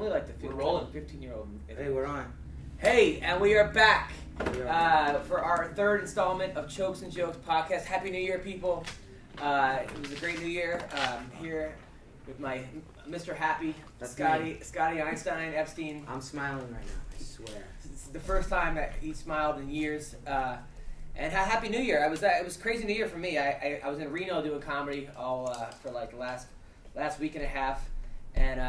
only like the 15-year-old. Hey, we're on. Hey, and we are back for our third installment of Chokes and Jokes podcast. Happy New Year, people. It was a great New Year. Here with my Mr. Happy, Scotty Einstein, Epstein. I'm smiling right now, I swear. It's the first time that he smiled in years. And Happy New Year. It was crazy New Year for me. I was in Reno doing comedy all for like the last week and a half. And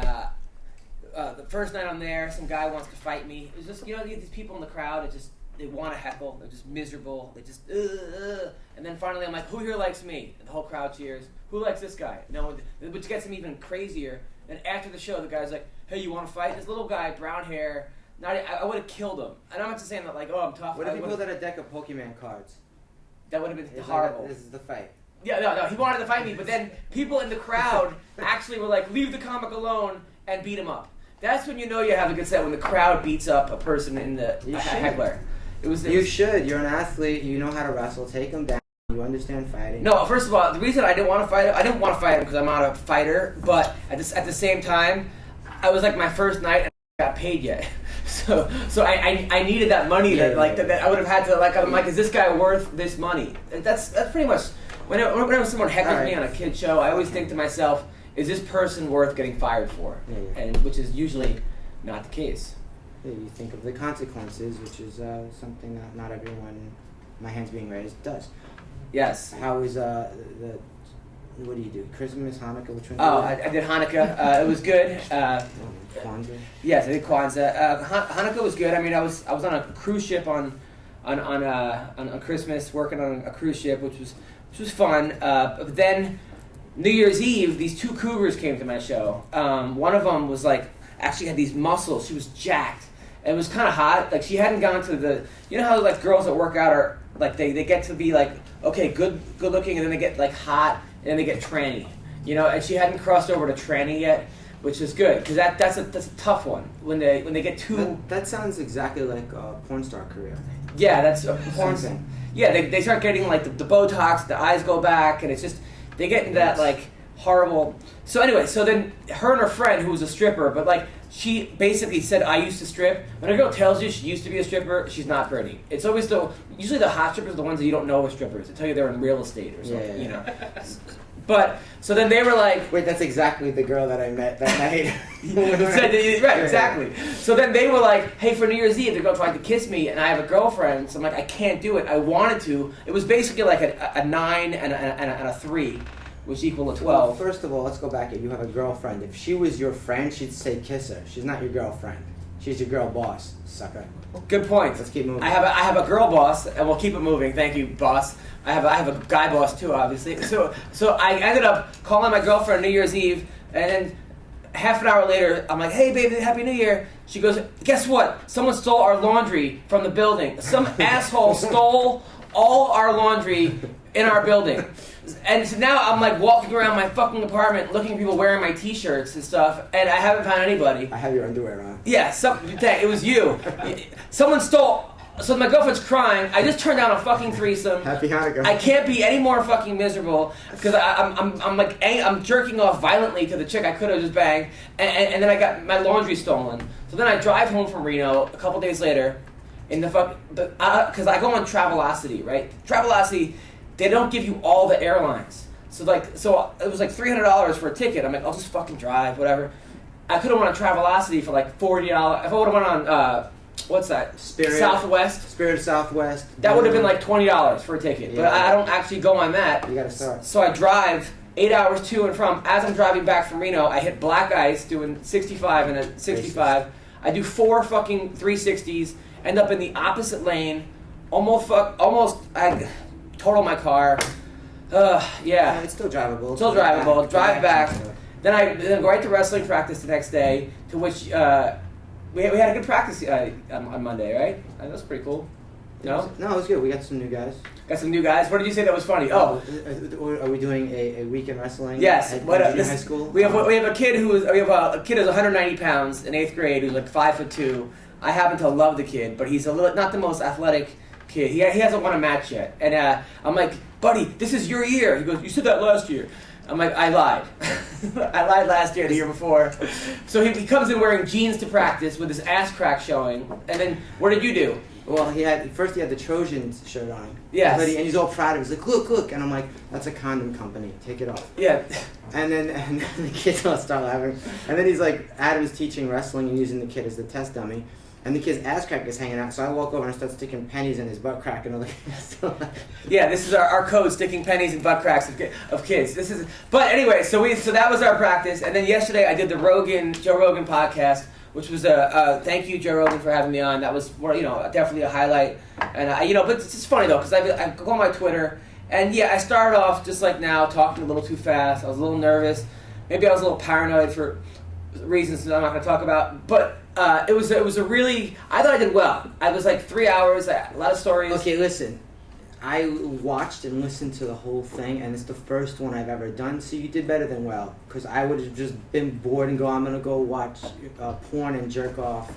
the first night I'm there, some guy wants to fight me. It was just, you know, these people in the crowd, they want to heckle. They're just miserable. They just, And then finally I'm like, who here likes me? And the whole crowd cheers. Who likes this guy? No one, which gets him even crazier. And after the show, the guy's like, hey, you want to fight? This little guy, brown hair. I would have killed him. And I'm not just saying that like, oh, I'm tough. What if he pulled out a deck of Pokemon cards? That would have been horrible. This is the fight. Yeah, no, he wanted to fight me, but then people in the crowd actually were like, leave the comic alone and beat him up. That's when you know you have a good set, when the crowd beats up a person in the heckler. You should. You're an athlete. You know how to wrestle. Take him down. You understand fighting. No, first of all, the reason I didn't want to fight him because I'm not a fighter, but at the same time, I was like my first night and I got paid yet. So I needed that money that I would have had to, like, I'm like, is this guy worth this money? And that's pretty much, whenever someone heckles me on a kid show, I always think to myself, is this person worth getting fired for? Yeah. And which is usually not the case. Yeah, you think of the consequences, which is something that not everyone, my hands being raised, does. Yes. How is what do you do? Christmas, Hanukkah, which one? Oh, I did Hanukkah. It was good. Kwanzaa? Yes, I did Kwanzaa. Hanukkah was good. I mean, I was on a cruise ship on Christmas, working on a cruise ship, which was fun. But then New Year's Eve, these two cougars came to my show. One of them was like, actually had these muscles. She was jacked. And it was kind of hot. Like, she hadn't gone to the, you know how like girls that work out are like they get to be like, okay, good looking, and then they get like hot, and then they get tranny. You know, and she hadn't crossed over to tranny yet, which is good, because that's a tough one when they get too. That sounds exactly like a porn star career. Yeah, that's a porn thing. Yeah, they start getting like the Botox, the eyes go back, and it's just they get into that like horrible. So anyway, so then her and her friend, who was a stripper, but like she basically said, I used to strip. When a girl tells you she used to be a stripper, she's not pretty. It's always usually the hot strippers are the ones that you don't know are strippers. They tell you they're in real estate or something, yeah. You know. But, so then they were like... Wait, that's exactly the girl that I met that night. Right, exactly. So then they were like, hey, for New Year's Eve, the girl tried to kiss me, and I have a girlfriend, so I'm like, I can't do it. I wanted to. It was basically like a 9 and a 3, which equal to 12. Well, first of all, let's go back. You have a girlfriend. If she was your friend, she'd say kiss her. She's not your girlfriend. She's your girl boss, sucker. Good point. Let's keep moving. I have a girl boss, and we'll keep it moving. Thank you, boss. I have a guy boss too, obviously. So I ended up calling my girlfriend New Year's Eve, and then half an hour later, I'm like, hey, baby, Happy New Year. She goes, guess what? Someone stole our laundry from the building. Some asshole stole all our laundry in our building. And so now I'm like walking around my fucking apartment looking at people wearing my t-shirts and stuff, and I haven't found anybody. I have your underwear on. Yeah, it was you. Someone stole. So my girlfriend's crying. I just turned down a fucking threesome. Happy Hanukkah. I can't be any more fucking miserable because I'm jerking off violently to the chick I could have just banged, and then I got my laundry stolen. So then I drive home from Reno a couple days later, because I go on Travelocity, right? Travelocity, they don't give you all the airlines. So it was like $300 for a ticket. I'm like, I'll just fucking drive, whatever. I could have won on Travelocity for like $40. If I would have went on what's that? Southwest. Spirit Southwest. That would have been like $20 for a ticket. Yeah. But I don't actually go on that. You gotta start. So I drive 8 hours to and from. As I'm driving back from Reno, I hit black ice doing 65 and a 65. I do 4 fucking 360s. End up in the opposite lane. Almost I total my car. Yeah. It's still drivable. Still drivable. Drive back. Then I go right to wrestling practice the next day, to which we had a good practice on Monday, right? That was pretty cool. No? No, it was good. We got some new guys. Got some new guys? What did you say that was funny? Oh. Are we doing a weekend wrestling? Yes. At high school? We have a kid who's 190 pounds in 8th grade who's like 5'2". I happen to love the kid, but he's not the most athletic kid. He hasn't won a match yet. And I'm like, buddy, this is your year. He goes, you said that last year. I'm like, I lied. I lied last year, the year before. So he comes in wearing jeans to practice with his ass crack showing. And then, what did you do? Well, he had the Trojans shirt on. Yes. And he's all proud of it. He's like, look. And I'm like, that's a condom company. Take it off. Yeah. And then the kids all start laughing. And then he's like, Adam's teaching wrestling and using the kid as the test dummy. And the kid's ass crack is hanging out. So I walk over and I start sticking pennies in his butt crack. And I'm like, yeah, this is our code, sticking pennies in butt cracks of kids. But anyway, so that was our practice. And then yesterday I did the Joe Rogan podcast, which was thank you, Joe Rogan, for having me on. That was definitely a highlight. And but it's just funny though, because I go on my Twitter, and yeah, I started off just like now, talking a little too fast. I was a little nervous. Maybe I was a little paranoid for reasons that I'm not going to talk about. But it was a really, I thought I did well. I was like 3 hours, a lot of stories. Okay, listen. I watched and listened to the whole thing, and it's the first one I've ever done, so you did better than well. Because I would have just been bored and go, I'm going to go watch porn and jerk off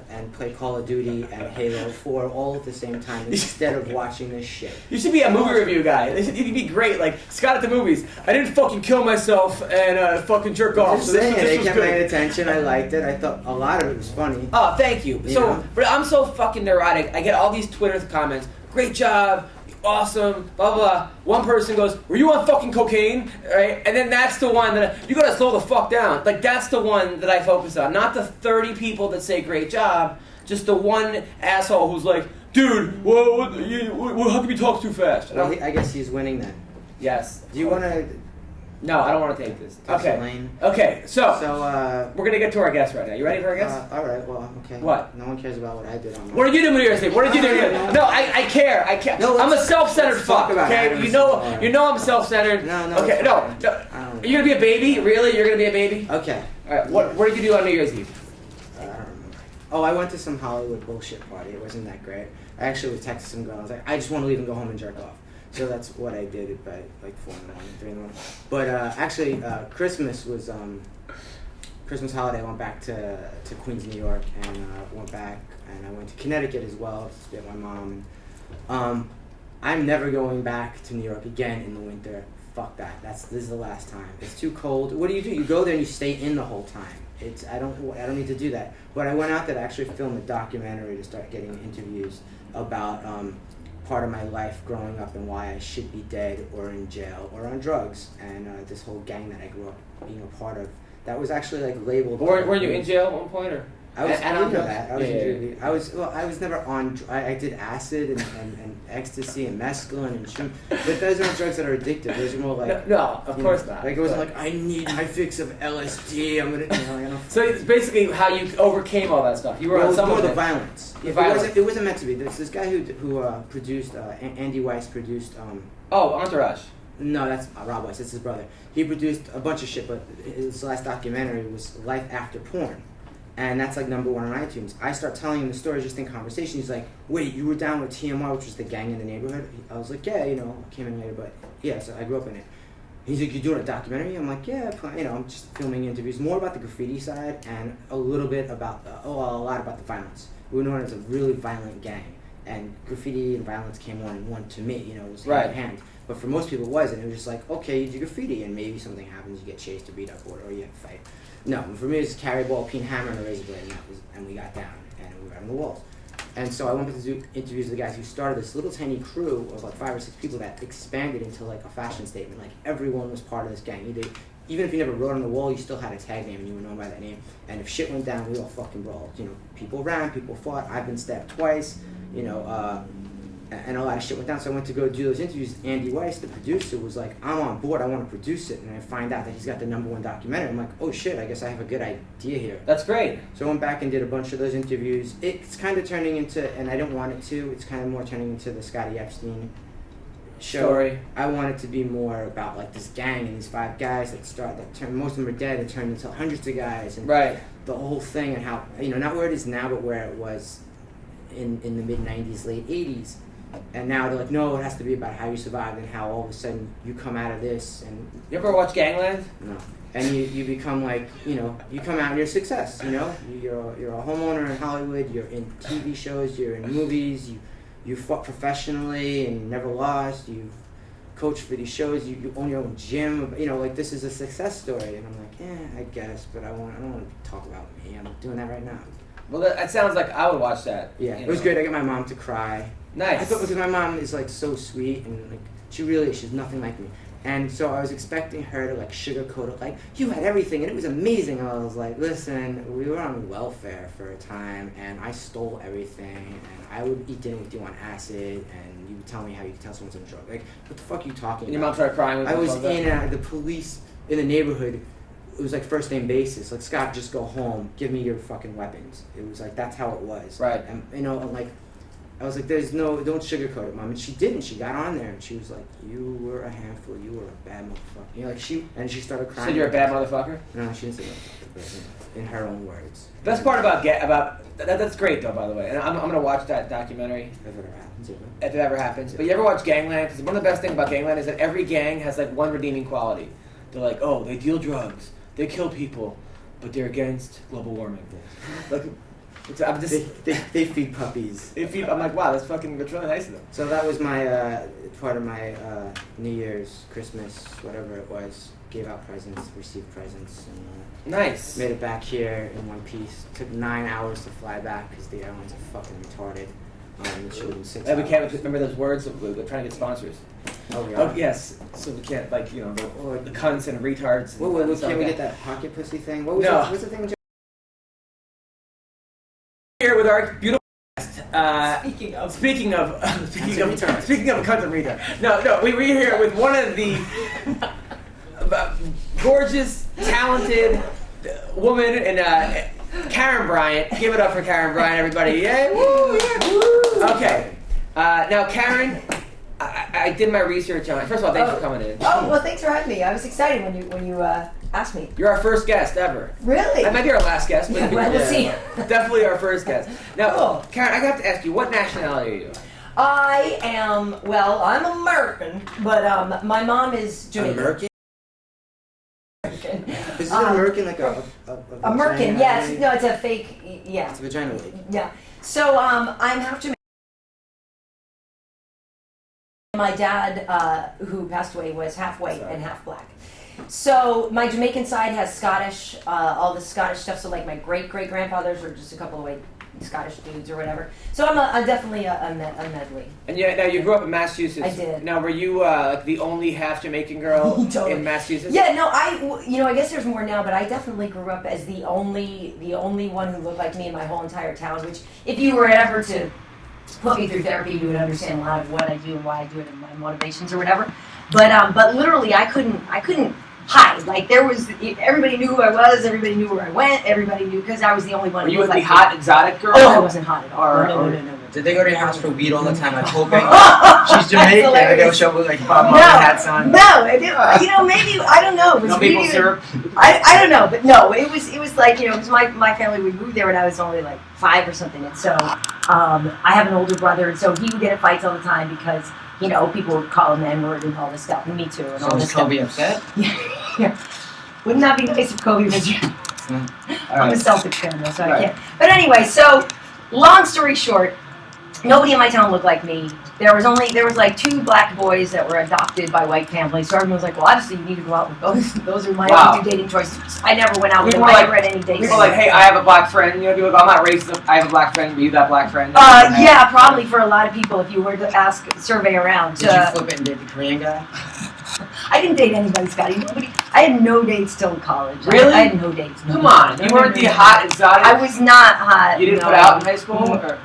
and play Call of Duty and Halo 4 all at the same time instead of watching this shit. You should be a movie review guy. You'd be great, like Scott at the movies. I didn't fucking kill myself and fucking jerk off. I'm just saying, they kept my attention, I liked it, I thought a lot of it was funny. Oh, thank you. But I'm so fucking neurotic. I get all these Twitter comments, great job, awesome, blah, blah, blah. One person goes, were you on fucking cocaine? Right? And then that's the one that, you gotta slow the fuck down. Like, that's the one that I focus on. Not the 30 people that say great job, just the one asshole who's like, dude, how come you talk too fast? Well, I guess he's winning then. Yes. Do you want to... No, I don't want to take this. Tessa Lane. Okay, so we're going to get to our guest right now. You ready for our guest? All right, well, okay. What? No one cares about what I did on my... What did you do New Year's Eve? What did you do? No, I care. No, I'm a self-centered fuck, okay? You know I'm self-centered. No. Okay, no. Are you going to be a baby? Really? You're going to be a baby? Okay. All right, what did you do on New Year's Eve? I don't remember. Oh, I went to some Hollywood bullshit party. It wasn't that great. I actually texted some girl. I was like, I just want to leave and go home and jerk off. So that's what I did by like 4 in the morning, 3 in the morning. But actually, Christmas was Christmas holiday. I went back to Queens, New York, and went back, and I went to Connecticut as well to get my mom. And I'm never going back to New York again in the winter. Fuck that. This is the last time. It's too cold. What do? You go there and you stay in the whole time. I don't need to do that. But I went out there to actually film a documentary to start getting interviews about part of my life growing up and why I should be dead or in jail or on drugs, and this whole gang that I grew up being a part of. That was actually like labeled. Were you in jail at one point, or? I was. I don't know that. I was in juvie. I was never on. I did acid and ecstasy and mescaline and shroom, but those aren't drugs that are addictive. Those are more like. No, of course not. Like it wasn't like I need my fix of LSD. I'm gonna. So it's basically how you overcame all that stuff. You were on some of the violence. It wasn't meant to be. This guy who produced Andy Weiss produced. Entourage. No, that's Rob Weiss. That's his brother. He produced a bunch of shit, but his last documentary was Life After Porn. And that's like #1 on iTunes. I start telling him the story just in conversation. He's like, wait, you were down with TMR, which was the gang in the neighborhood? I was like, yeah, I came in later, but yeah, so I grew up in it. He's like, you're doing a documentary? I'm like, yeah, I'm just filming interviews, more about the graffiti side and a little bit about, a lot about the violence. We were known as a really violent gang. And graffiti and violence came one to me, it was hand in hand. But for most people it wasn't. It was just like, okay, you do graffiti and maybe something happens, you get chased or beat up or you have to fight. No, for me it was carry ball, peen hammer, and a razor blade, and we got down, and we were on the walls. And so I went to do interviews with the guys who started this little tiny crew of like 5 or 6 people that expanded into like a fashion statement. Like everyone was part of this gang. Even if you never wrote on the wall, you still had a tag name and you were known by that name. And if shit went down, we all fucking brawled. People ran, people fought. I've been stabbed twice, and a lot of shit went down. So I went to go do those interviews. Andy Weiss, the producer, was like, I'm on board, I want to produce it. And I find out that he's got the #1 documentary. I'm like, oh shit, I guess I have a good idea here. That's great. So I went back and did a bunch of those interviews. It's kind of turning into, and I don't want it to, it's kind of more turning into the Scott Epstein show. Story. I want it to be more about like this gang and these 5 guys that most of them are dead and turned into hundreds of guys. And the whole thing and how, not where it is now, but where it was in the mid-90s, late 80s. And now they're like, no, it has to be about how you survived and how all of a sudden you come out of this. And you ever watch Gangland? No. And you become like, you come out and you're a success, You're a homeowner in Hollywood, you're in TV shows, you're in movies, you fought professionally and you never lost, you've coach for these shows. You own your own gym. You know, like this is a success story. And I'm like, I guess, but I don't want to talk about me. I'm doing that right now. Well, that sounds like I would watch that. Yeah, it was great. I got my mom to cry. Nice. I thought because my mom is like so sweet and like she's nothing like me. And so I was expecting her to like sugarcoat it, like you had everything and it was amazing. And I was like, listen, we were on welfare for a time and I stole everything and I would eat dinner with you on acid and you would tell me how you could tell someone's on drugs. Like, what the fuck are you talking and about? Your mom started crying with I was in the police in the neighborhood. It was like first name basis. Like, Scott, just go home. Give me your fucking weapons. It was like, that's how it was. Right. And, you know, and like, I was like, don't sugarcoat it, Mom. And she didn't. She got on there and she was like, you were a handful. You were a bad motherfucker. You know, like she started crying. Said you're a bad motherfucker? No, she didn't say motherfucker, but in her own words. Best part about that's great though, by the way. And I'm gonna watch that documentary. If it ever happens, If it ever happens. But you ever watch Gangland? Because one of the best things about Gangland is that every gang has like one redeeming quality. They're like, oh, they deal drugs, they kill people, but they're against global warming. Like, I'm just they feed puppies. I'm like, wow, that's really nice of them. So that was my part of my New Year's, Christmas, whatever it was. Gave out presents, received presents, and nice. Made it back here in one piece. Took 9 hours to fly back because the airlines are fucking retarded. It should have been 6 hours. We can't remember those words. We're trying to get sponsors. Oh, we are? Oh, yes. So we can't, like, you know, the cunts and retards. And Can't we get that pocket pussy thing? What's the thing with here with our beautiful guest. Speaking of a cunt and retard. No, we're here with one of the gorgeous, talented woman in Karyn Bryant. Give it up for Karyn Bryant, everybody! Yay! Woo! Yeah. Woo! Okay. Now, Karyn, I did my research on it. First of all, thanks for coming in. Oh, well, thanks for having me. I was excited when you asked me. You're our first guest ever. Really? I might be our last guest, but we'll see. Definitely our first guest. Now, cool. Karyn, I have to ask you, what nationality are you? I'm American, but my mom is Jamaican. American? Is it American like a American, yes. No, it's a fake, yeah. It's a vagina wig. Yeah. So I'm half Jamaican. My dad, who passed away, was half white and half black. So my Jamaican side has Scottish, all the Scottish stuff. So like my great-great-grandfathers are just a couple of white Scottish dudes or whatever. So I'm definitely a medley. And now you grew up in Massachusetts. I did. Now were you like the only half Jamaican girl totally. in Massachusetts? Yeah, no, I guess there's more now, but I definitely grew up as the only one who looked like me in my whole entire town. Which, if you were ever to put me through therapy, you would understand a lot of what I do and why I do it and my motivations or whatever. But literally, I couldn't hide. Like everybody knew who I was, everybody knew where I went, everybody knew because I was the only one. Were who you was the like hot exotic girl? Oh, I wasn't hot at all. No. Did they go to your house for weed all the time? Like, hoping she's Jamaican, and they'll show like Bob Marley hats on. No, I didn't. You know, maybe I don't know. It was no maple syrup. I don't know, but no, it was like, you know, because my family, we moved there when I was only like 5 or something, and so I have an older brother, and so he would get in fights all the time because, you know, people would call him the N-word and all this stuff, and me too, and all this stuff. So was Kobe upset? Yeah. Wouldn't that be nice if Kobe was here? I'm a Celtics fan though, so I can't. But anyway, so long story short, nobody in my town looked like me. There was like 2 black boys that were adopted by white families. So everyone was like, well, obviously you need to go out with those. Those are my only 2 dating choices. I never went out with them. I never had any dates. People like, hey, I have a black friend. You know, people go, I'm not racist. I have a black friend, but you that black friend. Yeah, probably for a lot of people if you were to survey around. Did you flip it and date the Korean guy? I didn't date anybody, Scotty. I had no dates till college. Really? I had no dates. Come on, you weren't the hot exotic. I was not hot. You didn't put out in high school? Or?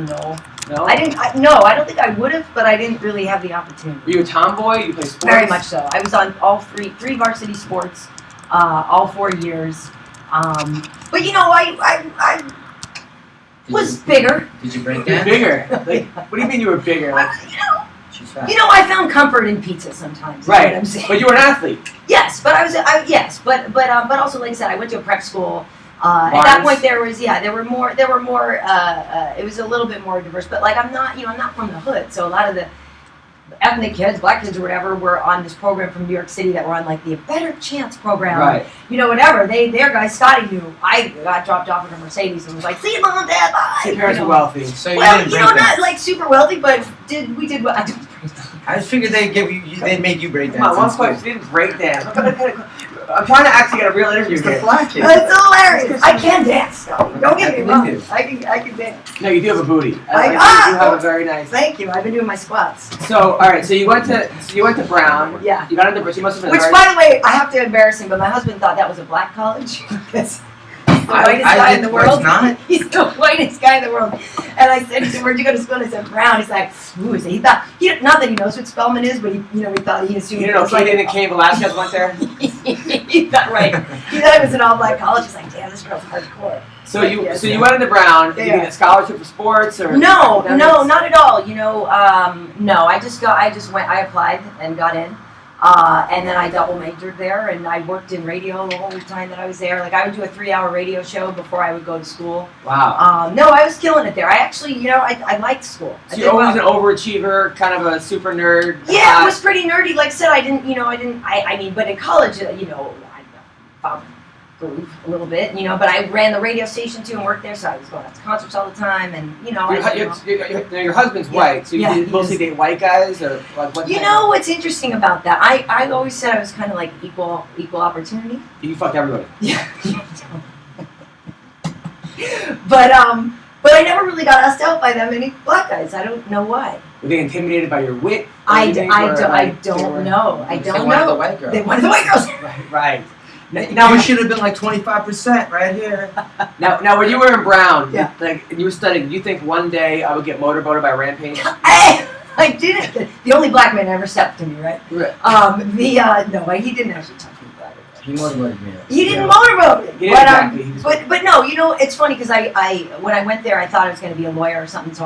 No. No? I didn't. I don't think I would have, but I didn't really have the opportunity. Were you a tomboy? You played sports? Very much so. I was on all three varsity sports, all 4 years. But you know, I was bigger. Did you break You're that? bigger. Like, what do you mean you were bigger? You know, I found comfort in pizza sometimes. Right. What I'm saying. But you were an athlete. Yes, but but also, like I said, I went to a prep school. At that point, there were more. It was a little bit more diverse. But like, I'm not from the hood, so a lot of the ethnic kids, black kids or whatever, were on this program from New York City that were on like the Better Chance program. Right. You know, whatever. Their guy Scotty knew. I got dropped off in a Mercedes and was like, "See you, mom, dad, bye." Your parents were wealthy. So well, not like super wealthy, but we did. I did. I just figured they'd make you break Come on, one dance. question. You didn't break dance. I'm trying to actually get a real interview It's the here. flat kick. It's hilarious. I can dance. Don't get me wrong. I can dance. No, you do have a booty. You do Ah! have a very nice. Thank you. I've been doing my squats. So, all right. So you went to Brown. Yeah. You got into. You must have been. Which, by the way, I have to embarrass him, but my husband thought that was a black college. Because he's the whitest guy in the world. It's not. He's the whitest guy in the world. And I said, he said, where'd you go to school? And I said, Brown. He's like, ooh, he thought, not that he knows what Spelman is, but he thought he assumed. You didn't know Kaden and Cain Velasquez went there? He thought, right. He thought it was an all-black college. He's like, damn, this girl's hardcore. So you went into Brown. Did you get a scholarship for sports or? No, not at all. No, I applied and got in. And then I double majored there, and I worked in radio the whole time that I was there. Like, I would do a 3-hour radio show before I would go to school. Wow. No, I was killing it there. I actually, I liked school. So you're always an overachiever, kind of a super nerd. Yeah, it was pretty nerdy. Like I said, I mean, but in college, I found groove a little bit, but I ran the radio station too and worked there, so I was going out to concerts all the time, and your husband's white, so you mostly date white guys, or like what? What's interesting about that? I always said I was kind of like equal opportunity. You fucked everybody. Yeah. But I never really got asked out by that many black guys. I don't know why. Were they intimidated by your wit? I don't know. I don't know. They wanted the white girl. They wanted the white girls. Right. Now you should have been like 25% right here. Now when you were in Brown, Yeah. like you were studying, do you think one day I would get motorboated by Rampage? I didn't. The only black man ever stepped to me, right? Right. No, he didn't actually touch me. He motivated me. He didn't motorboat me. He didn't exactly. But no, it's funny because I when I went there, I thought I was going to be a lawyer or something, so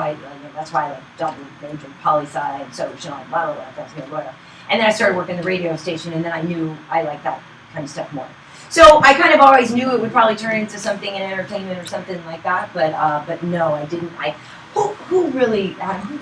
that's why I double majored poli-sci and social and blah blah blah. That's going to be a lawyer. And then I started working the radio station, and then I knew I liked that kind of stuff more. So I kind of always knew it would probably turn into something in entertainment or something like that. But no, I didn't. Who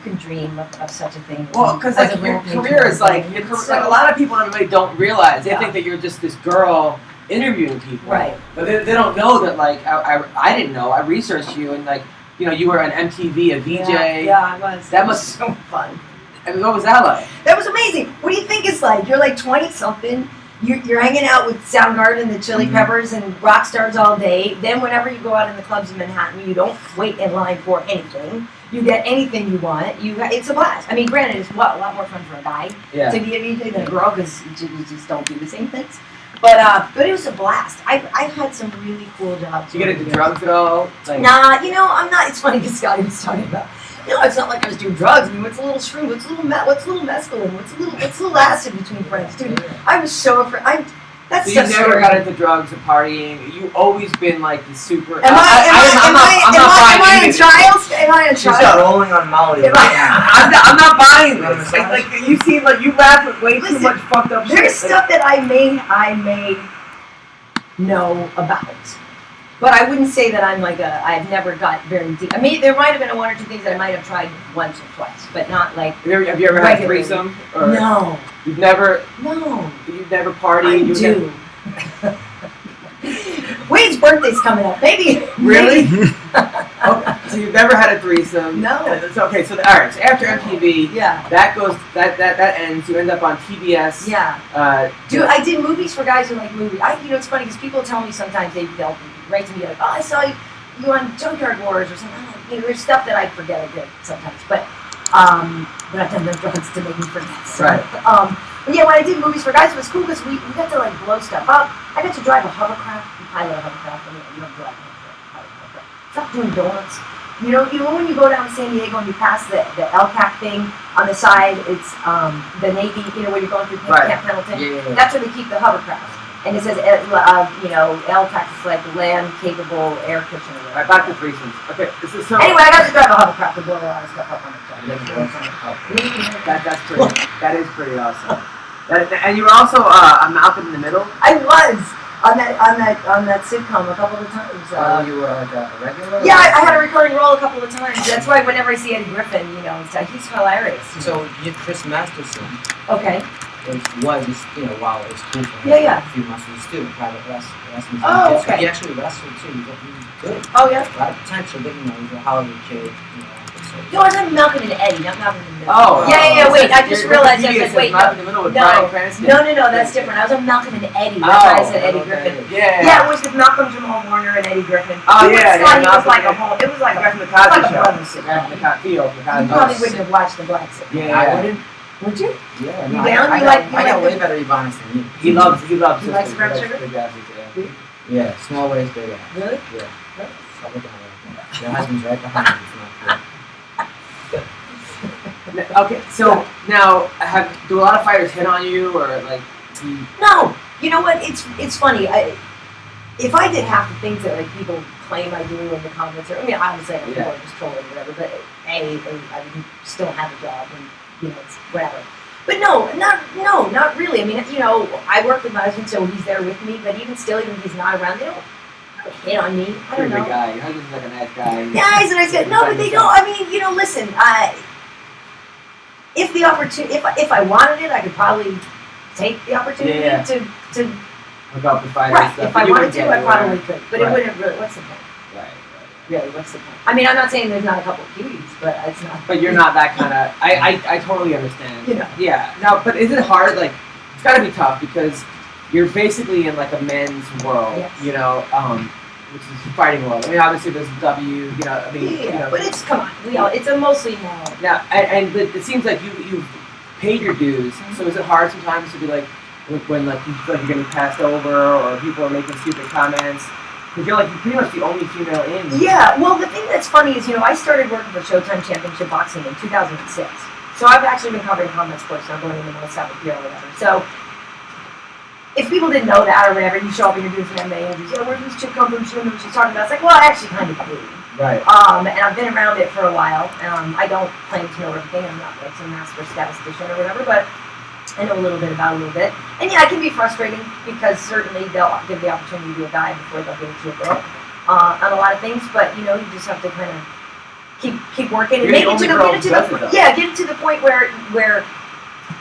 can dream of such a thing? Well, because like your career is like a lot of people in MMA don't realize. They think that you're just this girl interviewing people, right? But they don't know that like I didn't know. I researched you and like you were on MTV, a VJ. Yeah, I was. That was so fun. And what was that like? That was amazing. What do you think it's like? You're like 20-something. You're hanging out with Soundgarden, the Chili Peppers, and rock stars all day. Then whenever you go out in the clubs in Manhattan, you don't wait in line for anything. You get anything you want. It's a blast. I mean, granted, it's a lot more fun for a guy to be a DJ than a girl because you just don't do the same things. But it was a blast. I've had some really cool jobs. You get into drugs at all? Like, nah, I'm not. It's funny because Scotty was talking about. It's not like I was doing drugs. I mean, what's a little shroom? What's a little mescaline? What's a little acid between friends, dude? I was so afraid. That's so you never got into drugs or partying. You've always been like the super. Am I in trials? Am I in trials? She's rolling on Molly right now. I'm not buying this. Like you seem like you laugh at way too much fucked up shit. There's stuff that I may know about. But I wouldn't say that I've never got very deep. I mean, there might have been one or two things that I might have tried once or twice, but not like. Have you ever had a threesome? Or no. You've never. No. You've never partied. I do. Wade's birthday's coming up. Maybe. Really? Okay. So you've never had a threesome? No. Okay. So all right. So after MTV, that goes. That ends. You end up on TBS. Yeah. Dude, I did movies for guys who like movies. It's funny because people tell me sometimes they'll write to me like, oh, I saw you on Junkyard Wars or something. There's stuff that I forget I did sometimes, but I've done enough drugs to make me forget. So. Right. But yeah, when I did movies for guys, it was cool because we got to like blow stuff up. I got to drive a hovercraft, pilot a hovercraft. You don't drive a hovercraft. Stop doing donuts. You know when you go down to San Diego and you pass the LCAC thing on the side, it's the Navy. Where you're going through Camp Pendleton. Yeah. That's where they keep the hovercraft. And it says, LCAC is like land capable air cushion. All right, back to threesomes. Okay, this is so. Anyway, I got to drive a hovercraft and blow a lot of stuff up on the side. That is pretty awesome. And you were also on Malcolm in the Middle. I was on that sitcom a couple of times. You were like a regular? Yeah, I had a recurring role a couple of times. That's why whenever I see Eddie Griffin, he's hilarious. So you had Chris Masterson. Okay. Was while it was cool for him. Yeah. A few months, he was doing private wrestling. Oh, okay. He actually wrestled too. He was good. Oh, yeah. A lot of potential, but he's a Hollywood kid. No, I was talking Malcolm and Eddie, not Malcolm and Middle. Oh. Yeah. Wait, I just realized. I was like, wait, Malcolm in the Middle with Bryan Cranston. no, that's different. I was on Malcolm and Eddie. That's why I said Eddie Griffin. Yeah, it was with Malcolm Jamal Warner and Eddie Griffin. Oh yeah, It was like a whole. It was like back in the a brother Cosby sitcom. Show. You probably wouldn't have watched the Black sitcom. Yeah, I wouldn't. Would you? Yeah, You no, down? I You got like way better Ebonics than you. He loves. He likes sisters. brown He sugar? big asses, yeah. Yeah, small waist, big ass. Really? Yeah. Stop looking at her. Your husband's right behind you. It's not cool. Okay, so now do a lot of fighters hit on you or like? No. You know what? It's funny. If I did half the things that like people claim I do in the comments, or I mean, obviously people are just trolling or whatever, but I still have a job and it's whatever. But not really. I mean, I work with my husband, so he's there with me. But even still, even if he's not around, they don't hit on me. I don't know. You're a big guy. Your husband's like a nice guy. Yeah, he's a nice guy. No, but they don't. I mean, listen. If the opportunity, if I wanted it, I could probably take the opportunity to hook up the fighters. right. If I wanted to, I probably could. But it wouldn't really. What's the point? Right. Really, what's the point? I mean, I'm not saying there's not a couple of cuties, but it's not. But you're not that kind of. I totally understand. Yeah. Now, but is it hard? Like, it's got to be tough because you're basically in like a men's world. Yes. Which is fighting world. I mean, obviously there's W. But it's come on. It's a mostly male. Now, and it seems like you've paid your dues. Mm-hmm. So is it hard sometimes to be like when like you feel like you're getting passed over or people are making stupid comments? Because you're pretty much the only female in. Yeah, well, the thing that's funny is, I started working for Showtime Championship Boxing in 2006. So I've actually been covering combat sports now going into my 7th year or whatever. So if people didn't know that or whatever, you show up and you're doing some MMA interviews, where's this chick come from? She doesn't know what she's talking about. It's like, well, I actually kind of do. Right. And I've been around it for a while. I don't claim to know everything. I'm not like some master statistician or whatever, but I know a little bit about a little bit. And yeah, it can be frustrating because certainly they'll give the opportunity to a guy before they'll give it to a girl on a lot of things. But, you just have to kind of keep working and make it to the point where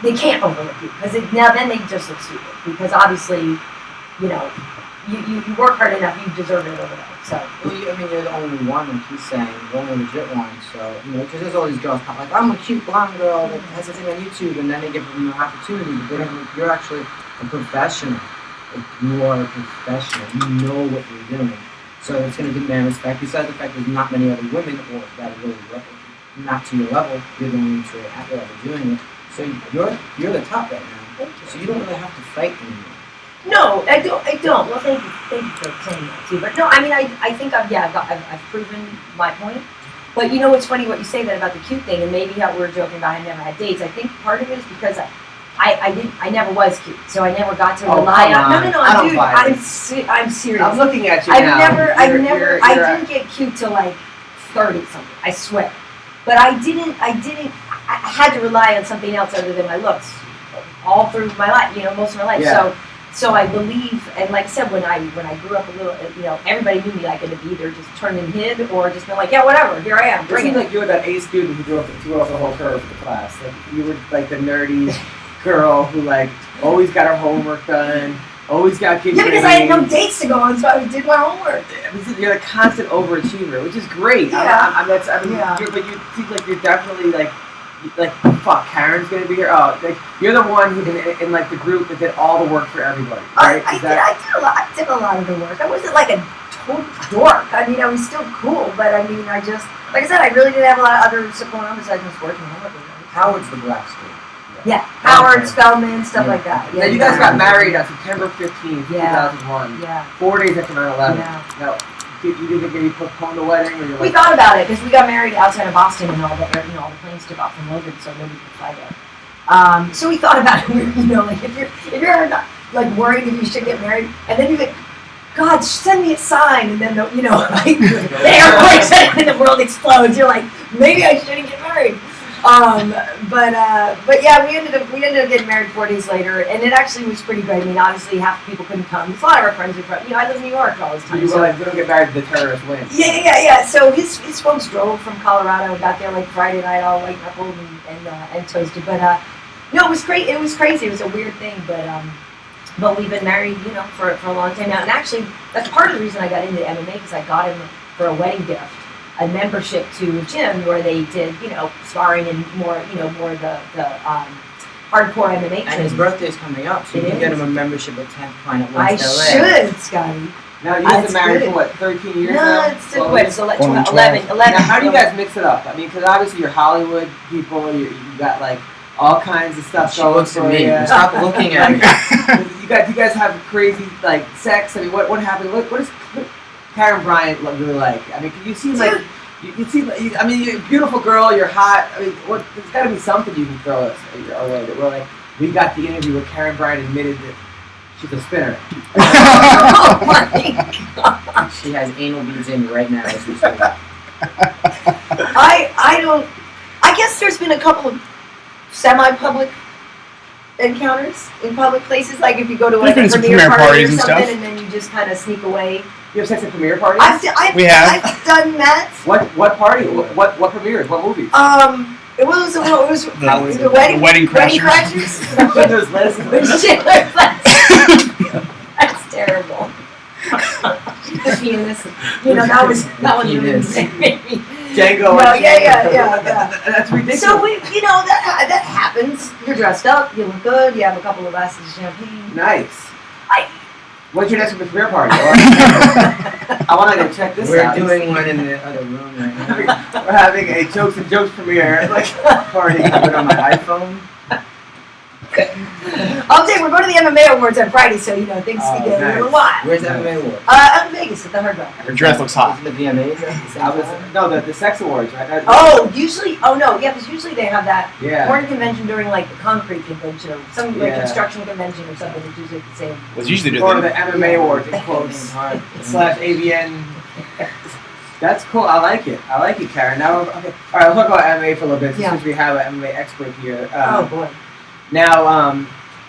they can't overlook you. Because now then they just look stupid. Because obviously, you work hard enough, you deserve it over there. So. You're the only one, like he's saying, the only legit one. So, because there's all these girls pop like, I'm a cute blonde girl that has a thing on YouTube, and then they give them an opportunity. But you're actually a professional. You are a professional. You know what you're doing. So it's going to demand respect. Besides the fact there's not many other women or that are really not to your level, you're the only two at your level doing it. So you're the top right now. So you don't really have to fight anymore. No, I don't. Well, thank you for saying that too. But no, I mean, I think I've proven my point. But it's funny what you say that about the cute thing, and maybe how we're joking about I never had dates. I think part of it is because I never was cute, so I never got to rely on. No, dude, I'm serious. I'm looking at you I didn't get cute till like 30 something. I swear. But I had to rely on something else other than my looks all through my life. Most of my life. Yeah. So I believe, and like I said, when I grew up a little, everybody knew me like it had either just turned and hid or just been like, yeah, whatever, here I am. It seems like you were that A student who threw off the whole curve for the class. Like you were like the nerdy girl who like always got her homework done, always got kids. Yeah, because I had no dates to go on, so I did my homework. You're a constant overachiever, which is great. Yeah. But you seem like you're definitely like fuck, Karyn's gonna be here. Oh, like you're the one who in like the group that did all the work for everybody, right? I did a lot of the work. I wasn't like a total dork. I mean, I was still cool, but I mean, I just like I said, I really didn't have a lot of other stuff going on besides just working homework. Howard's the black school. Yeah, Howard, Spellman, stuff like that. Yeah, you guys got married on September 15th, 2001. Yeah. 4 days after 9/11. Yeah. Now, you didn't postpone the wedding, or we thought about it because we got married outside of Boston, and all the planes took off from Logan, so nobody could fly there. So we thought about it. Like if you're ever not, like worried if you should get married, and then you think, God, send me a sign, and then the airport and the world explodes. You're like, maybe I shouldn't get married. But yeah, we ended up getting married 4 days later, and it actually was pretty great. I mean, obviously half the people couldn't come. A lot of our friends are from, I live in New York all this time. You were like, we don't get married, the terrorists win. Yeah. So his folks drove from Colorado, got there like Friday night, all white knuckled and toasted. But no, it was great. It was crazy. It was a weird thing, but we've been married, for a long time now. And actually, that's part of the reason I got into MMA because I got him for a wedding gift. a membership to a gym where they did, sparring and more, more the hardcore MMA training. And his birthday's coming up, so you can get him a membership at 10th Planet I West LA. should, Scotty. Now, you've been married for what, 13 years now? No, it's too quick. So 11. Now, how do you guys mix it up? I mean, because obviously you're Hollywood people, you got like all kinds of stuff going for you. Stop looking at me. You guys have crazy like sex. I mean, what happened? What is Karyn Bryant really like? I mean, you seem like you seem. I mean, you're a beautiful girl. You're hot. I mean, there's got to be something you can throw us our way. That we're like, we got the interview where Karyn Bryant admitted that she's a spinner. Oh my God. She has anal beads in right now as we speak. I guess there's been a couple of semi-public encounters in public places, like if you go to like a premiere party or something, and then you just kind of sneak away. You have sex at premiere parties? I've done that. What party? What premieres? What movies? It was the Wedding Crashers. That's terrible. The penis. That was maybe. Django. No, yeah. That's ridiculous. So that happens. You're dressed up. You look good. You have a couple of glasses of champagne. Nice. What's your next premiere party? I want to go check this out. We're doing one in the other room right now. We're having a Jokes and Jokes premiere party. I put it on my iPhone. I'll tell you, we're going to the MMA Awards on Friday, so things can get a little wild. Where's the MMA Awards? Out in Vegas at the Hard Rock. Her dress looks hot. The VMAs? The sex awards, right? Because usually they have that porn convention during like the concrete convention or some like construction convention or something. It's usually the same. Was usually or the MMA Awards, in quotes, /AVN. That's cool. I like it, Karyn. Now, okay. All right, we'll talk about MMA for a little bit since we have an MMA expert here. Oh boy. Now,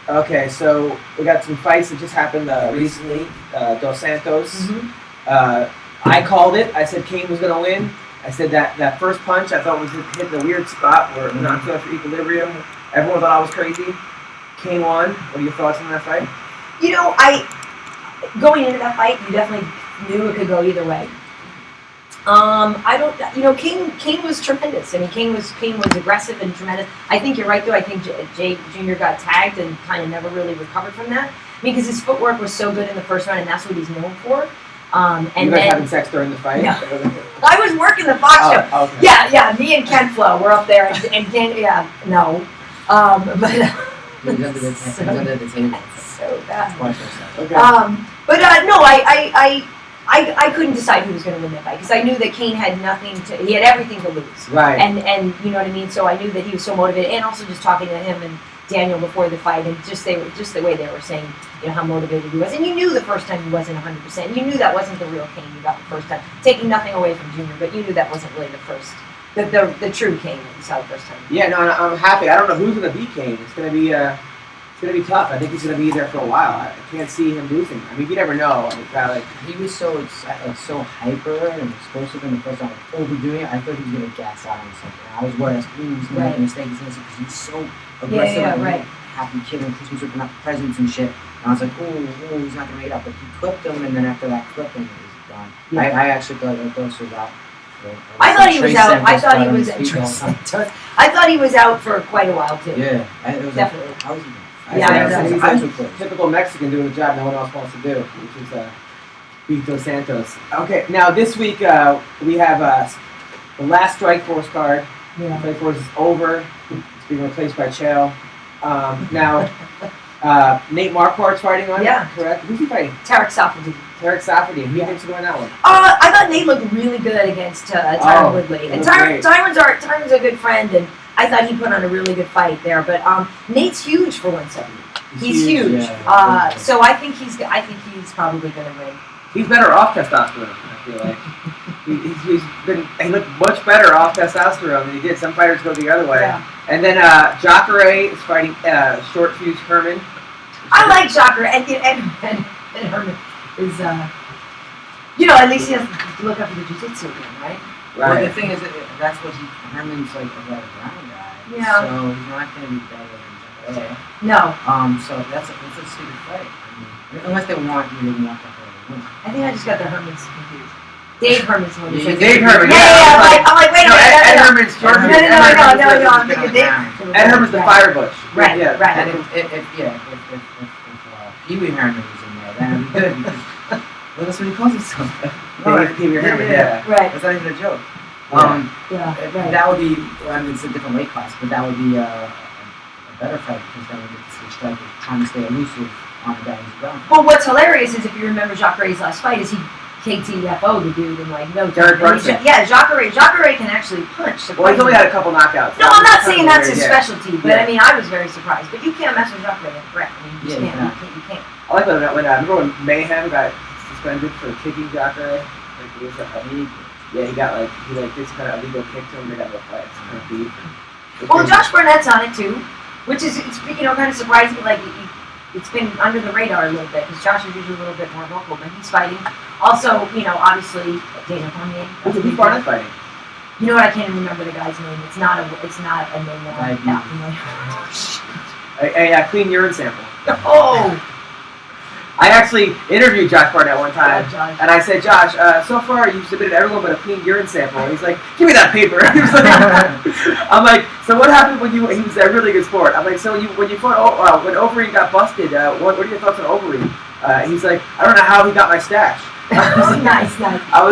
okay, so we got some fights that just happened recently. Dos Santos. Mm-hmm. I called it. I said Cain was going to win. I said that first punch I thought was hitting a weird spot where knocked out for equilibrium. Everyone thought I was crazy. Cain won. What are your thoughts on that fight? Going into that fight, you definitely knew it could go either way. Cain was tremendous. I mean, Cain was aggressive and tremendous. I think you're right, though. I think Jay Jr. got tagged and kind of never really recovered from that. Because his footwork was so good in the first round, and that's what he's known for. And you guys having sex during the fight? No. I was working the Fox show. Okay. Yeah. Me and Ken Flo were up there, and Ken, no. But He was under the table. So bad. Okay. I couldn't decide who was going to win that fight because I knew that Cain had he had everything to lose. Right. And you know what I mean? So I knew that he was so motivated, and also just talking to him and Daniel before the fight, and just the way they were saying, how motivated he was. And you knew the first time he wasn't 100%. You knew that wasn't the real Cain you got the first time. Taking nothing away from Junior, but you knew that wasn't really the first, the true Cain that you saw the first time. Yeah, no, I'm happy. I don't know who's going to beat Cain. It's going to be tough. I think he's going to be there for a while. I can't see him losing. I mean, you never know. I mean, he was so hyper and explosive in the first round, overdoing it. I thought he was going to gas out on something. I was worried. He was going to make a mistake because he's so aggressive. Happy kid and Christmas ripping up presents and shit. And I was like, oh, he's not going to make it up. But he clipped him, and then after that clipping, it was done. Yeah. I actually thought that Dos was out. I thought he was out. I thought he was out for quite a while too. Yeah, definitely. He's typical Mexican doing a job no one else wants to do, which is beat Dos Santos. Okay, now this week we have the last Strikeforce card. Yeah. Strikeforce is over. It's being replaced by Chael. Now, Nate Marquardt's fighting on it, correct? Who's he fighting? Tarek Safdie. Who thinks he's going that one? I thought Nate looked really good against Tyron Woodley. And Tyron's a good friend, and I thought he put on a really good fight there. But Nate's huge for 170. He's huge. Yeah, so I think he's probably going to win. He's better off testosterone, I feel like. He looked much better off testosterone than he did. Some fighters go the other way. Yeah. And then Jacare is fighting Short Fuse Herman. I like Jacare, and Herman is, at least he has to look up for the jiu-jitsu again, right? Well, the thing is, that's what Herman's like a better ground guy. Yeah. So he's not going to be better than Jacare. No. So that's a stupid fight. I mean, unless they want to win. I think I just got the Hermans confused. Dave Herman's one. Dave Herman. Yeah. I'm like, wait a minute. Ed Herman's Jordan. No. I'm thinking Dave. Ed Herman's the Firebush. Right. And if Pee Wee Herman was in there, then it'd be good because well, that's what he calls himself. Dave Pee Wee Herman. Yeah. Right. That's not even a joke. Right. That would be. I mean, it's a different weight class, but that would be a better fight because then we get to see striker trying to stay elusive on the guy's ground. Well, what's hilarious is if you remember Jacare's last fight, is he KTFO the dude and like no. Derek Brunson. Yeah, Jacare can actually punch. Well, he's only had a couple knockouts. No, I'm not saying that's his specialty, but I mean, I was very surprised. But you can't mess with Jacare, correct? I mean, you can't. I like when remember when Mayhem got suspended for kicking Jacare? Like, he got he did some kind of illegal kick to him. They got no fight. It's kind of beef. Well, Josh Barnett's on it too, which is kind of surprising. Like it's been under the radar a little bit because Josh is usually a little bit more vocal, but he's fighting. Also, obviously Dana Cormier. Who's Barnett fighting? You know what? I can't even remember the guy's name. It's not a name that I'm not familiar. A clean urine sample. Oh. I actually interviewed Josh Barnett one time, Josh. and I said, Josh, so far you've submitted everyone but a clean urine sample. And he's like, give me that paper. I'm like, so what happened when he was a really good sport. I'm like, so when you fought, when Overeem got busted, what are your thoughts on Overeem? He's like, I don't know how he got my stash. Nice.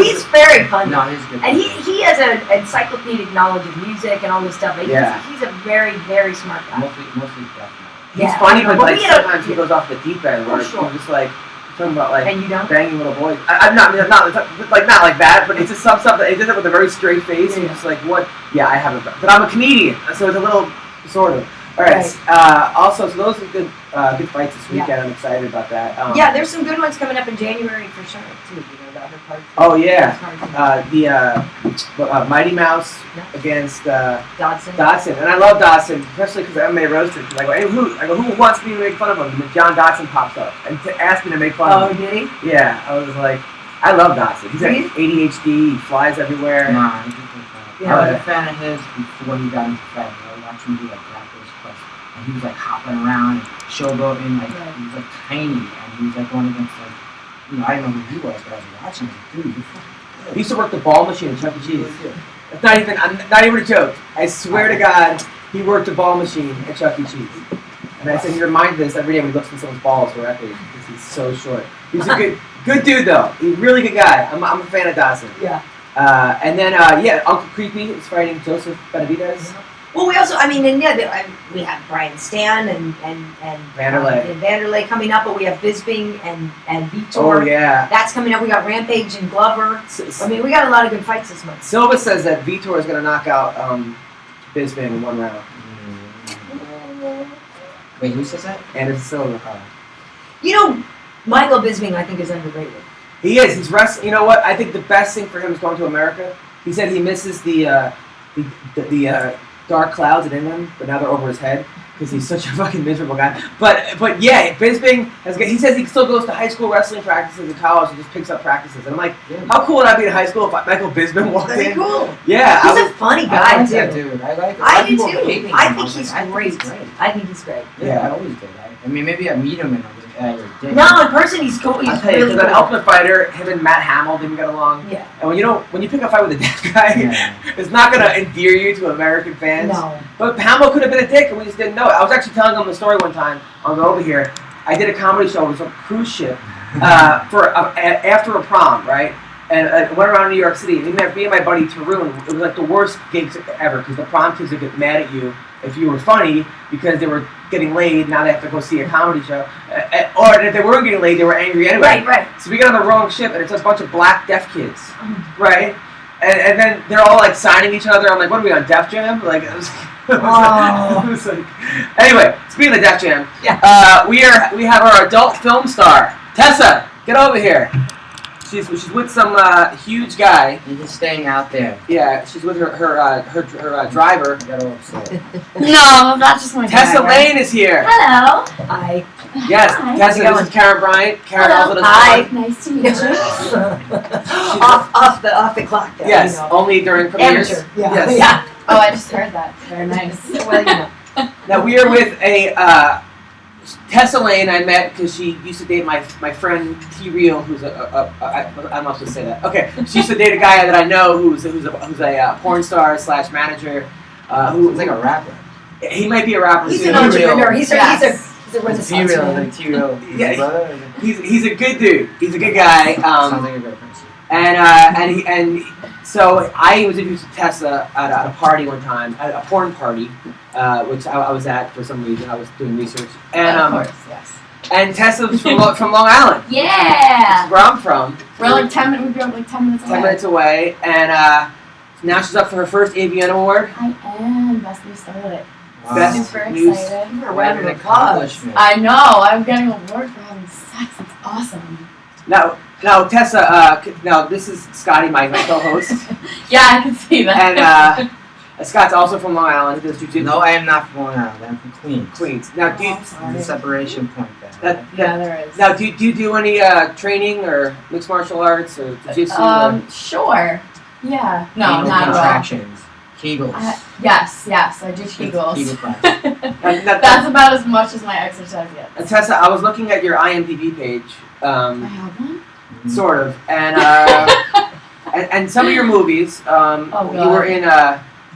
He's very funny. No, he's good. And he has an encyclopedic knowledge of music and all this stuff. Like he's a very, very smart guy. Mostly definitely. He's funny, but sometimes he goes off the deep end where he's just like talking about and you don't? banging little boys. I'm not like that, but it's just some stuff that he does it with a very straight face. And just like what? Yeah, I haven't, but I'm a comedian, so it's a little sort of. All right. Also, so those are good fights this weekend. I'm excited about that. There's some good ones coming up in January for sure too. The other parts. Oh yeah, the Mighty Mouse against Dodson, and I love Dodson, especially because I'm MMA roasted. I go, hey, who wants me to make fun of him? And John Dodson pops up and asked me to make fun of him. Oh, did he? Yeah, I was like, I love Dodson. He's got ADHD. He flies everywhere. I was a fan of his before he got into fighting. I watched him do and he was like hopping around and showboating, he was like tiny, and he was like going against I didn't know who he was, but I was watching him. Dude, you're fucking good. He used to work the ball machine at Chuck E. Cheese. That's not even a joke. I swear to God, he worked the ball machine at Chuck E. Cheese. And I said, he reminds this every day when he looks at someone's balls directly because he's so short. He's a good dude though. He's a really good guy. I'm a fan of Dawson. Yeah. And then Uncle Creepy is fighting Joseph Benavidez. Yeah. Well, we also, we have Brian Stan and Vanderlei coming up, but we have Bisping and Vitor. Oh yeah, that's coming up. We got Rampage and Glover. We got a lot of good fights this month. Silva says that Vitor is going to knock out Bisping in one round. Wait, who says that? Anderson Silva. Michael Bisping, I think, is underrated. He is. He's wrestling. You know what? I think the best thing for him is going to America. He said he misses the dark clouds in England, but now they're over his head because he's such a fucking miserable guy. But yeah, Bisping he says he still goes to high school wrestling practices in college and just picks up practices. And I'm like, how cool would I be in high school if Michael Bisping walked in? Cool. Yeah, he's a funny guy like too. That dude. I like it. I do too. I think he's great. I think he's great. Yeah, I always did. Maybe I meet him in no, in person he's cool. He's really cool. An Ultimate Fighter, him and Matt Hamill didn't get along. Yeah. And when you pick a fight with a deaf guy, it's not gonna endear you to American fans. No. But Hamill could have been a dick, and we just didn't know it. I was actually telling him the story one time on the over here. I did a comedy show. It was a cruise ship after a prom, right? And I went around New York City. And me and my buddy Tarun, it was like the worst gigs ever because the prom kids would get mad at you if you were funny because they were getting laid. Now they have to go see a comedy show. Or if they weren't getting laid, they were angry anyway. Right. So we got on the wrong ship, and it's a bunch of black deaf kids, right? And then they're all like signing each other. I'm like, what are we on, Def Jam? Like, it was like, anyway, speaking of Def Jam, we have our adult film star, Tessa. Get over here. She's with some huge guy. He's just staying out there. Yeah, she's with her driver. I got all upset. No, that's just my Tessa driver. Lane is here. Hello. Hi. Yes, Hi. Tessa. This is Karyn Bryant. Karyn also does Hi. Nice to meet you. off the clock. There, yes, only during premieres. Amateur. Yeah. Yes. Oh, I just heard that. Very nice. Well, Now we are with a Tessa Lane I met because she used to date my friend T Real, who's I'm not supposed to say that. Okay, she used to date a guy that I know who's a porn star / manager. Who's like a rapper. He might be a rapper. He's too. an entrepreneur. He's a T-Real, like T-Real. Yeah, brother. he's a good dude. He's a good guy. Sounds like a great person. And so I was introduced to Tessa at a party one time, at a porn party, which I was at for some reason. I was doing research. And of course, yes. And Tessa was from Long Island. Yeah. Where I'm from. We're like 10 minutes. We drove like 10 minutes away. 10 minutes away, and now she's up for her first AVN award. I am. Best new starlet. Wow. Best Super news. excited. You're a round of applause. I know. I'm getting an award for having sex. It's awesome. Now Tessa. Now this is Scotty, my co-host, Yeah, I can see that. and Scott's also from Long Island. He does jiu-jitsu. No, I am not from Long Island. I'm from Queens. Queens. Now, do you, There's a separation point there. Yeah, there is. now do you do any training or mixed martial arts or jiu-jitsu? Sure. Yeah. No, Anal not at all. contractions. Kegels. Yes, I do Kegels. Kegel class. That's about as much as my exercise gets. And Tessa, I was looking at your IMDb page, I have one? sort of, and and some of your movies. God. You were in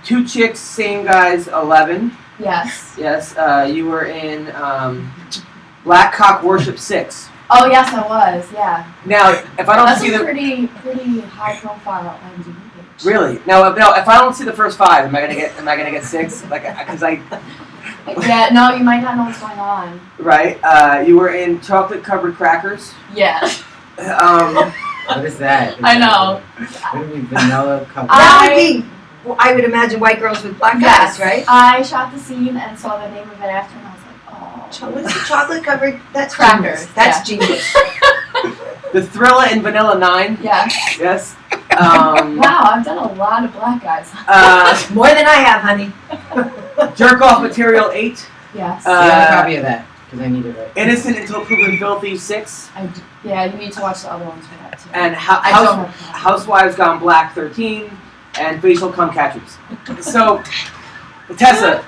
Two Chicks, Same Guys, 11. Yes. Yes. You were in Black Cock Worship 6. Oh, yes, I was, yeah. Now, if I don't That's see a the pretty high profile IMDb page. really now, if I don't see the first 5, am I gonna get 6? Like, because Yeah, no, you might not know what's going on. right. You were in Chocolate Covered Crackers. Yeah. What is that? I know. What would be vanilla covered? That would be, well, I would imagine, white girls with black Yes, eyes, right? I shot the scene and saw the name of it after, and I was like, oh. What is the chocolate covered? That's Crackers, genius. That's genius. The Thrilla in Vanilla 9. Yes. Yes. Wow, I've done a lot of black guys. More than I have, honey. Jerk Off Material 8. Yes. Do you have a copy of that? Because I need it right. Innocent Until Proven Filthy 6. Yeah, you need to watch the other ones for that too. And I don't have that. Housewives Gone Black 13. And Facial Cum Catchers. So, Tessa,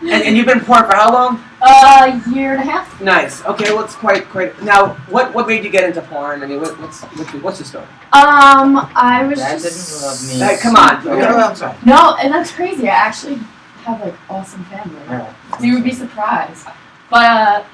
and you've been in porn for how long? A year and a half. Nice. Okay, well, it's quite. Now, what made you get into porn? I mean, what's the story? I was Dad just. didn't love me. Hey, come on. Okay, well, I'm sorry. No, and that's crazy. I actually have like awesome family. Alright. You would be surprised. But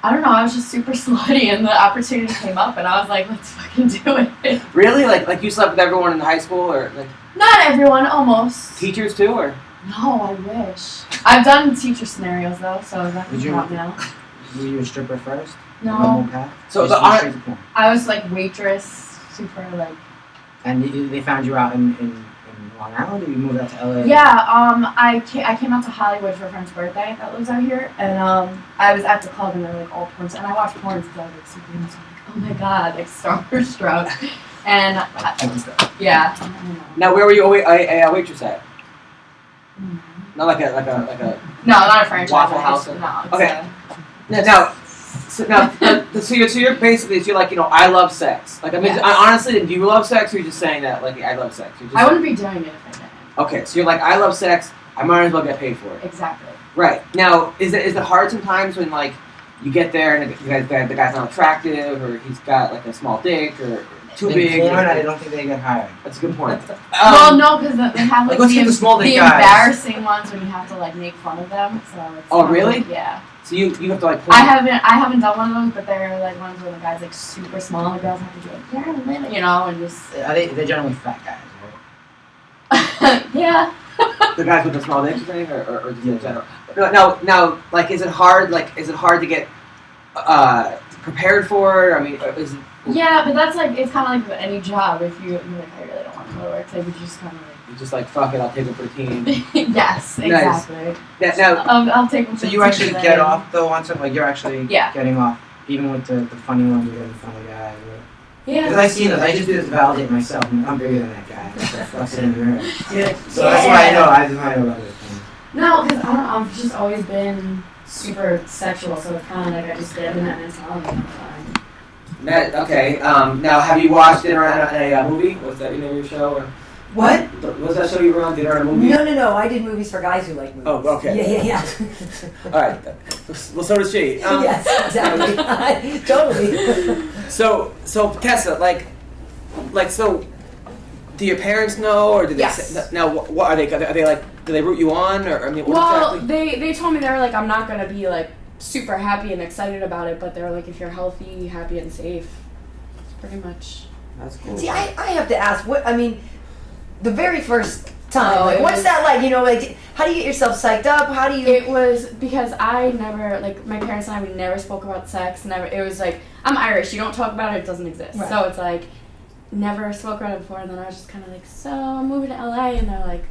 I don't know, I was just super slutty and the opportunity came up and I was like, let's fucking do it. Really? Like you slept with everyone in high school, or like Not everyone, almost. teachers too, or? No, I wish. I've done teacher scenarios though, so that Would can you- count now. Were you a stripper first? No. Normal path? So Just the went straight to porn. I was like waitress, super like. And they found you out in Long Island, or you moved out to LA? Yeah, I came out to Hollywood for a friend's birthday that lives out here, and I was at the club and they were like all porn, and I watched porn since I was like super young, so I'm like, oh my god, like starstruck, and yeah. I don't know. Now, where were you a waitress at? Mm. Not like a. No, not a franchise. Waffle it's- House? No. It's Okay. So you're basically you're like, I love sex. Like, I mean, Yes. honestly, do you love sex, or you're just saying that like I love sex? You're just I wouldn't be doing it if I didn't. Okay, so you're like, I love sex. I might as well get paid for it. Exactly. Right. Now, is it hard sometimes when like you get there and the guy's not attractive, or he's got like a small dick, or too In big? porn, I don't think they get hired. That's a good point. Well, no, because they have like let's get the small dick the guys. embarrassing ones when you have to like make fun of them. So it's Oh, kind of really? like- yeah. So you have to like. I haven't done one of those, but they're like ones where the guy's like super small and the girls have to be like, yeah, and just Are they're generally fat guys, right? yeah. The guys with the small dicks, you think, or just in general? Now, like, is it hard? Like, is it hard to get prepared for it? I mean, is it? Yeah, but that's like, it's kind of like with any job. If you're like, I really don't want to go to work today, but you just kind of You're just like, fuck it, I'll take it for the team. like, yes, Nice. exactly. Now, I'll take them. So you actually get off though on something, like you're actually Yeah. getting off, even with the funny ones, you're getting funny guys. Yeah. Because I've seen this, I just do this to validate myself. I'm bigger than that guy. That's in the mirror. Yeah. So that's why I know. I just want to know about it. No, because I don't know. I've just always been super sexual, so it's kind of like I just get in that mentality all the time. okay. Now, have you watched it around a movie? Was that your show? Or What? Was that show you were on? Did you a movie? No. I did movies for guys who like movies. Oh, okay. Yeah. All right. Well, so does she. Yes, exactly. Totally. So Tessa, so, do your parents know, or do they? Yes. Now, what are they? Are they like? Do they root you on, or I mean, what Well, exactly? they told me they were like, I'm not gonna be like super happy and excited about it, but they were like, if you're healthy, happy, and safe, pretty much. That's cool. See, I have to ask, the very first time, Oh, what's that like? You know, like, how do you get yourself psyched up? How do you? It was because I never, like, my parents and I, we never spoke about sex. Never. It was like, I'm Irish. You don't talk about it. It doesn't exist. Right. So it's like, never spoke about it before. And then I was just kind of like, so I'm moving to LA, and they're like,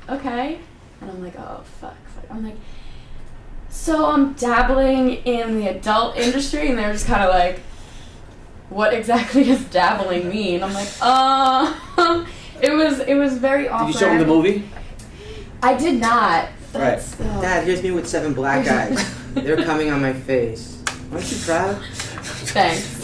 okay. And I'm like, oh fuck. I'm like, so I'm dabbling in the adult industry, and they're just kind of like, what exactly does dabbling mean? I'm like, It was very awkward. Did you show them the movie? I did not. Right. Dad, here's me with 7 black guys. They're coming on my face. Aren't you proud? Thanks.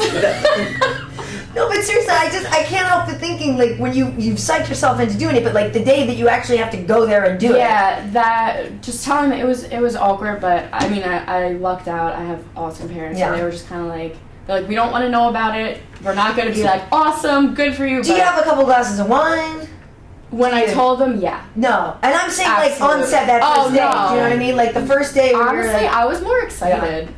No, but seriously, I can't help but thinking, like, when you've psyched yourself into doing it, but like the day that you actually have to go there and do it. Yeah, that just telling them it was awkward, but I mean I lucked out. I have awesome parents, Yeah. so they were just kind of like, they're like, we don't want to know about it. We're not going to be like, awesome, good for you. Do you have a couple glasses of wine? When I told them, yeah. No, and I'm saying like on Absolutely. set that first day. No. Do you know what I mean? Like the first day. When Honestly, you're like, I was more excited.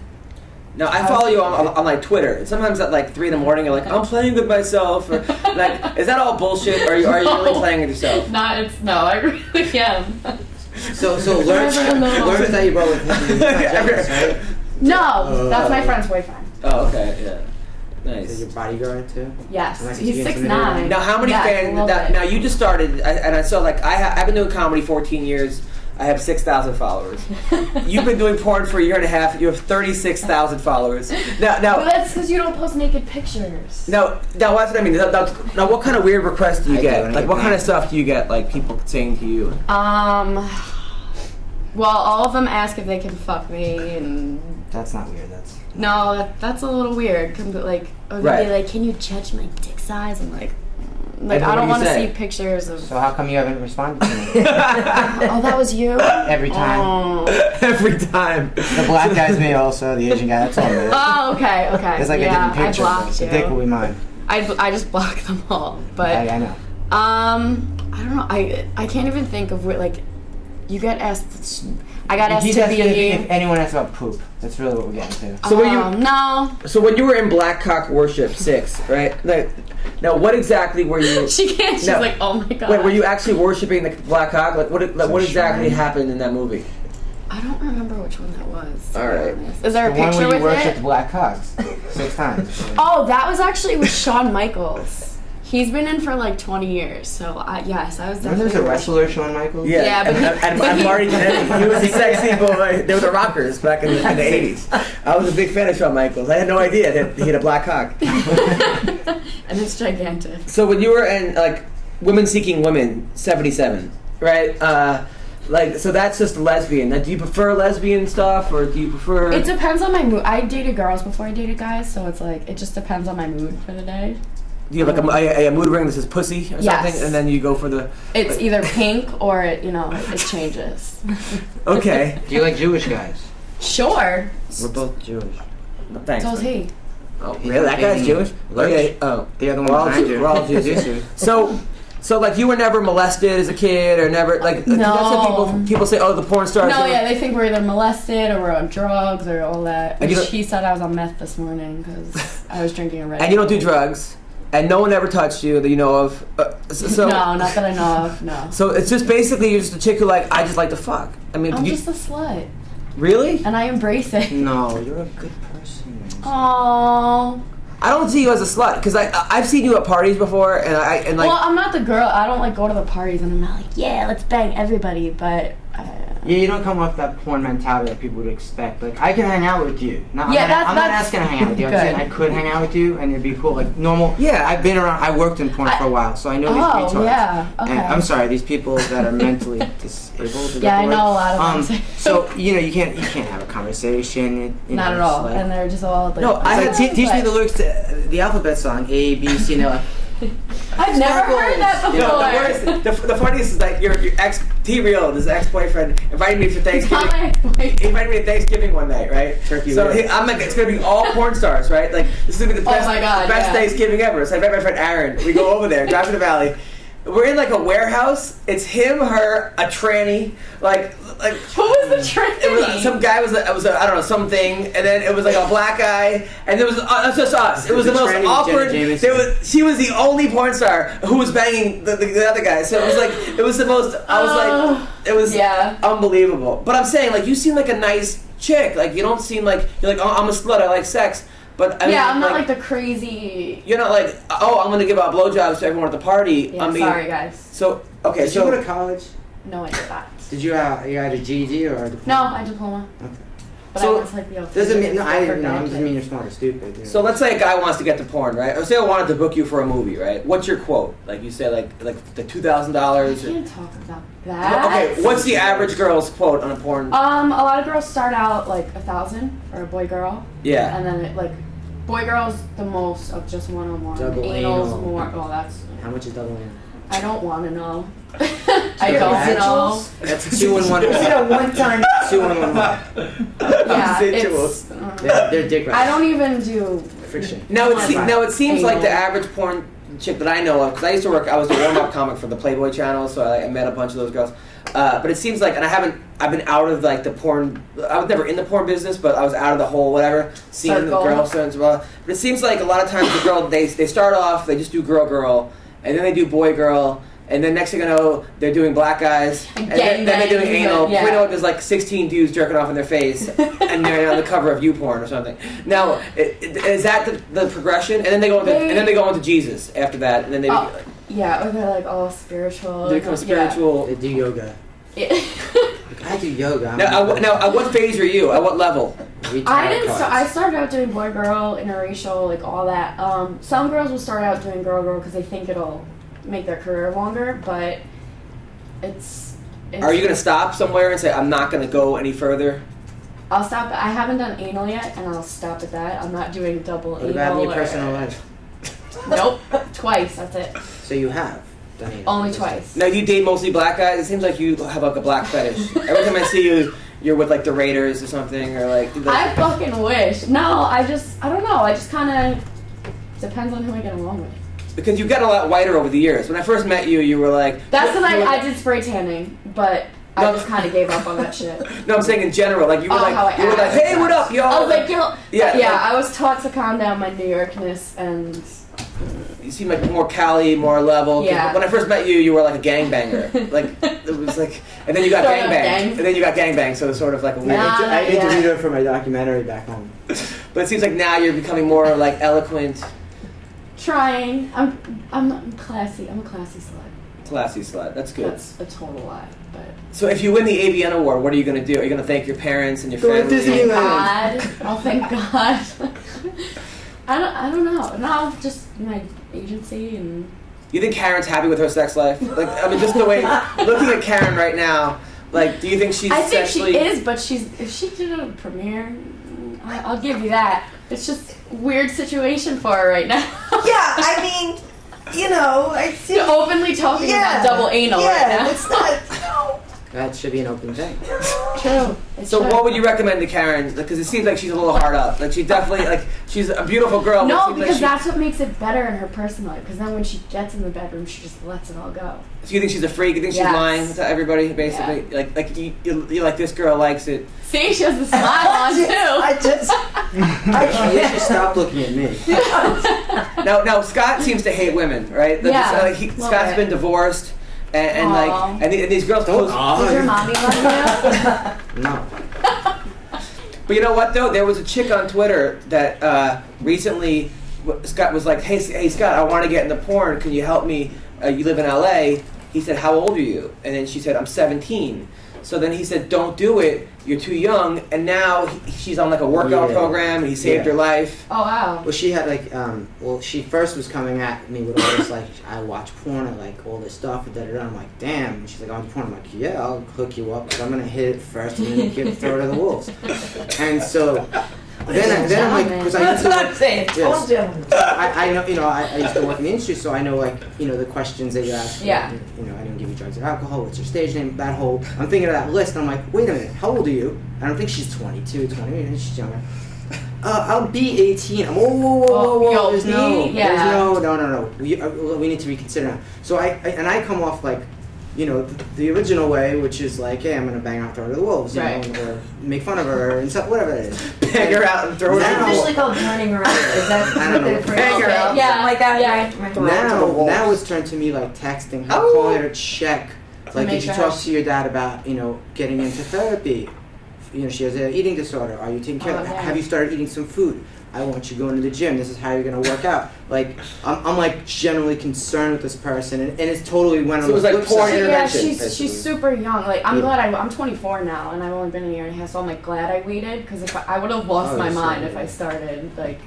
No, I follow you on like Twitter. And sometimes at like 3 in the morning, you're like, I'm playing with myself. Or, like, is that all bullshit, or are you really playing with yourself? I really am. So learn that you brought with him. Right? No, that's my friend's boyfriend. Oh, okay, yeah. Is Nice. your bodyguard too? Yes, Nice to he's get 6'9". Now, how many Yes, fans? love it. Now, you just started, and I saw like I've been doing comedy 14 years. I have 6,000 followers. You've been doing porn for a year and a half. You have 36,000 followers. Now, Well, that's because you don't post naked pictures. Now, that's what I mean. Now, what kind of weird requests do you I get? do, Like, what kind of stuff do you get? Like, people saying to you? Well, all of them ask if they can fuck me, and That's not weird. that's a little weird. Like, or they'll Right. be like, "Can you judge my dick size?" I'm like, And I what don't do want you to say? see pictures of. So how come you haven't responded to me? Oh, that was you. Every time. Oh. Every time. The black guy's me also, the Asian guy, that's all it is. Oh, okay. It's like yeah, a different picture. I blocked The dick will you. be mine. I just blocked them all, but I know. I don't know. I can't even think of where, like, you get asked. I got asked He's to asking if be. anyone asks about poop. That's really what we're getting to. So were you? No. So when you were in Black Cock Worship 6, right? Like, now, what exactly were you? She can't. She's No. like, oh my god. Wait, were you actually worshiping the Black Cock? Like, what exactly shrine. happened in that movie? I don't remember which one that was. to All be right. honest. Is there a The one picture where you with worshipped it? black cocks 6 times. Oh, that was actually with Shawn Michaels. He's been in for like 20 years, so yes, I was Remember definitely. there's a wrestler, Shawn Michaels? Yeah, but and Marty Jannetty, he was a sexy boy. They were the Rockers back in the 80s. I was a big fan of Shawn Michaels. I had no idea that he had a black cock. And it's gigantic. So when you were in like Women Seeking Women 77, right? Like, so that's just lesbian. Now, do you prefer lesbian stuff, or do you prefer? It depends on my mood. I dated girls before I dated guys, so it's like it just depends on my mood for the day. Do you have like a mood ring that says pussy or Yes. something, and then you go for the? It's either pink or it changes. Okay. Do you like Jewish guys? Sure. We're both Jewish. Thanks. So is he. Oh, really? That guy's Jewish? Oh yeah. Oh. The other one We're all behind Jew- you. we're all Jews. So like you were never molested as a kid, or never like No. that's what people say. Oh, the porn stars. No, yeah, they think we're either molested or we're on drugs or all that. And you Which don't- he said I was on meth this morning because I was drinking a Red. And you don't do drugs, and no one ever touched you that you know of. So No, not that I know of. No. So it's just basically you're just a chick who like I just like to fuck. I mean, I'm you, just a slut, really? and I embrace it. No, you're a good person. Aww. I don't see you as a slut because I've seen you at parties before, and like. Well, I'm not the girl. I don't like go to the parties, and I'm not like, yeah, let's bang everybody. But Yeah, you don't come off that porn mentality that people would expect. Like, I can hang out with you. No, Yeah, I'm not that's asking to hang out with you. I'm saying I good. could hang out with you and it'd be cool. Like, normal. Yeah. I've been around, I worked in porn for a while, so I know these Oh, retards. yeah, okay. And I'm sorry, these people that are mentally disabled. is that Yeah, the I word? know a lot of them. So, you can't have a conversation. You not know, at all. it's like- and they're just all like, No, I It's had like, teach me the lyrics to the alphabet song, A, B, C, and they're like, I've never heard that before. No, the funniest is that your ex T-Real, this ex-boyfriend, invited me for Thanksgiving. He invited me to Thanksgiving one night, right? Turkey. So I'm like, it's gonna be all porn stars, right? Like this is gonna be the best, Thanksgiving ever. So I met my friend Aaron. We go over there, drive to the valley. We're in like a warehouse. It's him, her, a tranny, like who was the tranny? It was some guy was I don't know, something, and then it was like a black guy, and there was it's just us. It was the most awkward. She was the only porn star who was banging the other guy. So it was the most. I was like, it was unbelievable. But I'm saying, like, you seem like a nice chick. Like, you don't seem like you're like, oh, I'm a slut. I like sex. But I mean, I'm not like the crazy. You're not like, oh, I'm gonna give out blowjobs to everyone at the party. Yeah, I mean, sorry guys. So okay, did you go to college? No, I did not. Did you had a GED or a diploma? No, I had a diploma. Okay. But So, I went to like the Doesn't mean I Stanford doesn't mean you're smart or stupid. So let's say a guy wants to get to porn, right? Or say I wanted to book you for a movie, right? What's your quote? Like you say, like the $2,000. I can't talk about that. Okay, what's the average girl's quote on a porn? A lot of girls start out like 1,000 for a boy girl. Yeah. And then boy girl's the most of just one-on-one. Double Anal's anal. more. Well, that's. How much is double anal? I don't want to know. I don't know. That's 2 in 1. Is it a one-time? 2 in 1. Yeah, it's. They're dick right. I don't even do friction. No, it seems like the Anal. average porn chick that I know of, because I used to work, I was the warm-up comic for the Playboy channel, so I met a bunch of those girls. But it seems like, and I've been out of like the porn, I was never in the porn business, but I was out of the whole whatever, seeing the girls and blah. But it seems like a lot of times the girl, they start off, they just do girl, and then they do boy, and then next thing you know, they're doing black guys, and then they're doing anal. Yeah. We know there's like 16 dudes jerking off in their face, and they're on the cover of YouPorn or something. Now, is that the progression? And then they go into Jesus after that, and then they yeah, or they're like all spiritual. they become spiritual. They do yoga. Yeah. I do yoga. Now, at what phase are you? At what level? I started out doing boy girl, interracial, like all that. Some girls will start out doing girl because they think it'll make their career longer, but it's Are you gonna stop somewhere and say I'm not gonna go any further? I'll stop. I haven't done anal yet, and I'll stop at that. I'm not doing double anal. What about in your personal life? Nope, twice. That's it. So you have done anal? Only twice. Now you date mostly black guys. It seems like you have like a black fetish. Every time I see you, you're with like the Raiders or something, or like. I fucking wish. No, I don't know. I just kind of depends on who I get along with. Because you got a lot whiter over the years. When I first met you, you were like. That's when I did spray tanning, but I just kind of gave up on that shit. No, I'm saying in general, like you were how I like, hey, what up, yo? I was like, yo. Yeah. I was taught to calm down my New Yorkness and. You seem like more Cali, more level. Yeah. When I first met you, you were like a gangbanger. Like it was like, and then you got gangbanged. So it's sort of like a weird. I interviewed her for my documentary back home. But it seems like now you're becoming more like eloquent. Trying. I'm classy. I'm a classy slut. Classy slut. That's good. That's a total lie, but. So if you win the AVN award, what are you gonna do? Are you gonna thank your parents and your Go to family? Disneyland. God. Oh, thank God. I don't know. No, just my agency and. You think Karen's happy with her sex life? Like, I mean, just the way looking at Karen right now. Like, do you think she's? I think sexually... she is, but if she did a premiere, I'll give you that. It's just a weird situation for her right now. Yeah, I mean, you know, I see. You're openly talking about double anal right now. It's not. No. That should be an open thing. True. So what would you recommend to Karen? Because it seems like she's a little hard up. Like she definitely, like she's a beautiful girl. No, but because that's what makes it better in her personal life. Because then when she gets in the bedroom, she just lets it all go. So you think she's a freak? You think she's lying to everybody, basically? Yeah. Like you like this girl likes it. See, she has the smile on too. You should stop looking at me. Now Scott seems to hate women, right? Yeah. Scott's been divorced. And these girls Don't. Does your mommy love you? No. But you know what though? There was a chick on Twitter that recently Scott was like, "Hey Scott, I want to get into porn. Can you help me? You live in LA." He said, "How old are you?" And then she said, "I'm 17." So then he said, "Don't do it. You're too young." And now she's on like a workout program, and he saved her life. Oh wow. Well, she had like, she first was coming at me with all this like, I watch porn, I like all this stuff, and da-da-da. I'm like, damn. And she's like, I watch porn. I'm like, yeah, I'll hook you up, but I'm gonna hit it first, and then throw it to the wolves. And so then I'm like, because I used That's to, what I'm saying. Yes. Total gentleman. I know, I used to work in the industry, so I know, like, the questions that you ask. Yeah. I didn't give you drugs or alcohol. What's your stage name? That whole, I'm thinking of that list, and I'm like, wait a minute, how old are you? I don't think she's 22, 20, she's younger. I'll be 18. Whoa. There's no. We need to reconsider now. So I come off like, the original way, which is like, hey, I'm gonna bang her out, throw her to the wolves, or make fun of her and stuff, whatever it is. Bang her out and throw her. Is that officially called turning around? Is that I don't know. Bang her out. Yeah, like that. Yeah. Right. Now it's turned to me like texting her, calling her to check. Like, did you talk to your dad about, getting into therapy? She has an eating disorder. Are you taking care of it? Yeah. Have you started eating some food? I want you going to the gym. This is how you're going to work out. Like, I'm like generally concerned with this person, and it's totally went on So it was the like flip porn side. intervention. She's super young. Like, I'm glad I'm 24 now, and I've only been a year and a half, so I'm like glad I waited, because if I would have lost my mind if I started like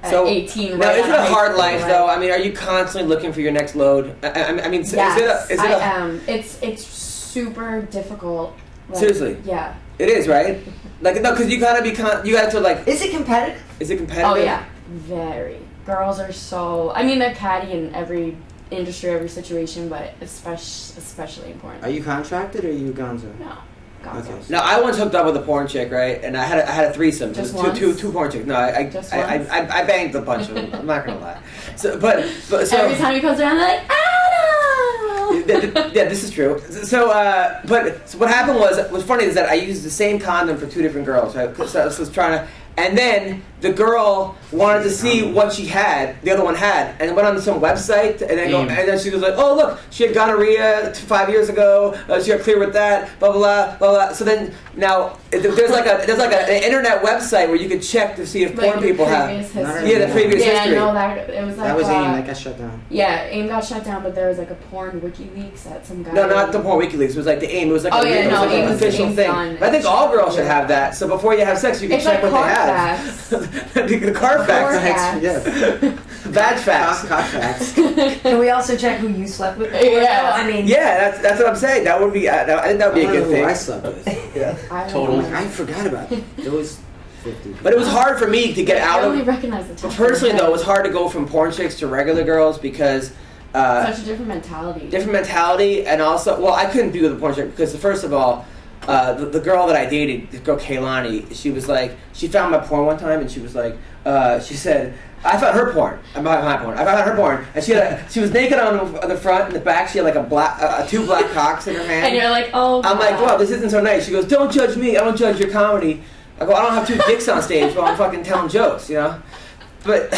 at 18. Now, right is it a hard life school, though? I mean, are you constantly looking for your next load? I mean, Yes, is it I am. It's super difficult. Like, Seriously? Yeah. It is, right? Like, no, because you gotta be you have to like. Is it competitive? Is it competitive? Oh yeah, very. Girls are so. I mean, they're catty in every industry, every situation, but especially important. Are you contracted or are you gonzo? No. Gonzo. Okay. Now, I once hooked up with a porn chick, right? And I had a threesome. Just It was two once? two porn chicks. No, I banged a bunch of them. I'm not gonna lie. So, but so Every time he comes around, they're like, yeah, this is true. So, so what happened was funny is that I used the same condom for two different girls, right? So I was trying to, and then the girl wanted to see what she had, the other one had, and went on some website, and then she was like, oh look, she had gonorrhea 5 years ago, she got clear with that, blah blah blah blah. So then now there's like an internet website where you could check to see if porn people have. History. Yeah, the previous Yeah, history. no, that was like. That was AIM that got shut down. Yeah, AIM got shut down, but there was like a porn WikiLeaks that some guy. No, not the porn WikiLeaks. It was like the AIM. It was like an official AIM's thing. done. But I think all girls should have that. So before you have sex, you can It's check like what they have. The Carfax. Carfax. Yeah. Badge facts. Contracts. Can we also check who you slept with? Yeah. I mean. Yeah, that's what I'm saying. That would be. I think that would be a good thing. I slept with. Yeah. Totally. I forgot about it. It was 50. But it was hard for me to get out I only of. recognize the But top personally, of my though, it head. was hard to go from porn chicks to regular girls because. Such a different mentality. Different mentality, and also, well, I couldn't do the porn chick because first of all, the girl that I dated, the girl Kaylani, she was like, she found my porn one time, and she was like, she said, I found her porn. My porn. I found her porn, and she was naked on the front and the back. She had like two black cocks in her hand. And you're like, oh. I'm like, wow, this isn't so nice. She goes, don't judge me. I don't judge your comedy. I go, I don't have two dicks on stage, but I'm fucking telling jokes, But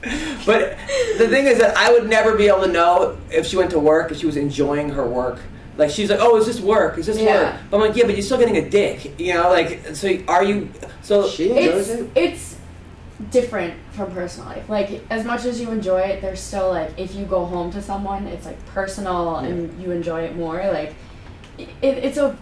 the thing is that I would never be able to know if she went to work, if she was enjoying her work. Like, she's like, oh, it's just work, work. But I'm like, yeah, but you're still getting a dick, so are you, so. She enjoys it? It's different from personal life. Like, as much as you enjoy it, there's still, like, if you go home to someone, it's, like, personal and you enjoy it more. Like, it's a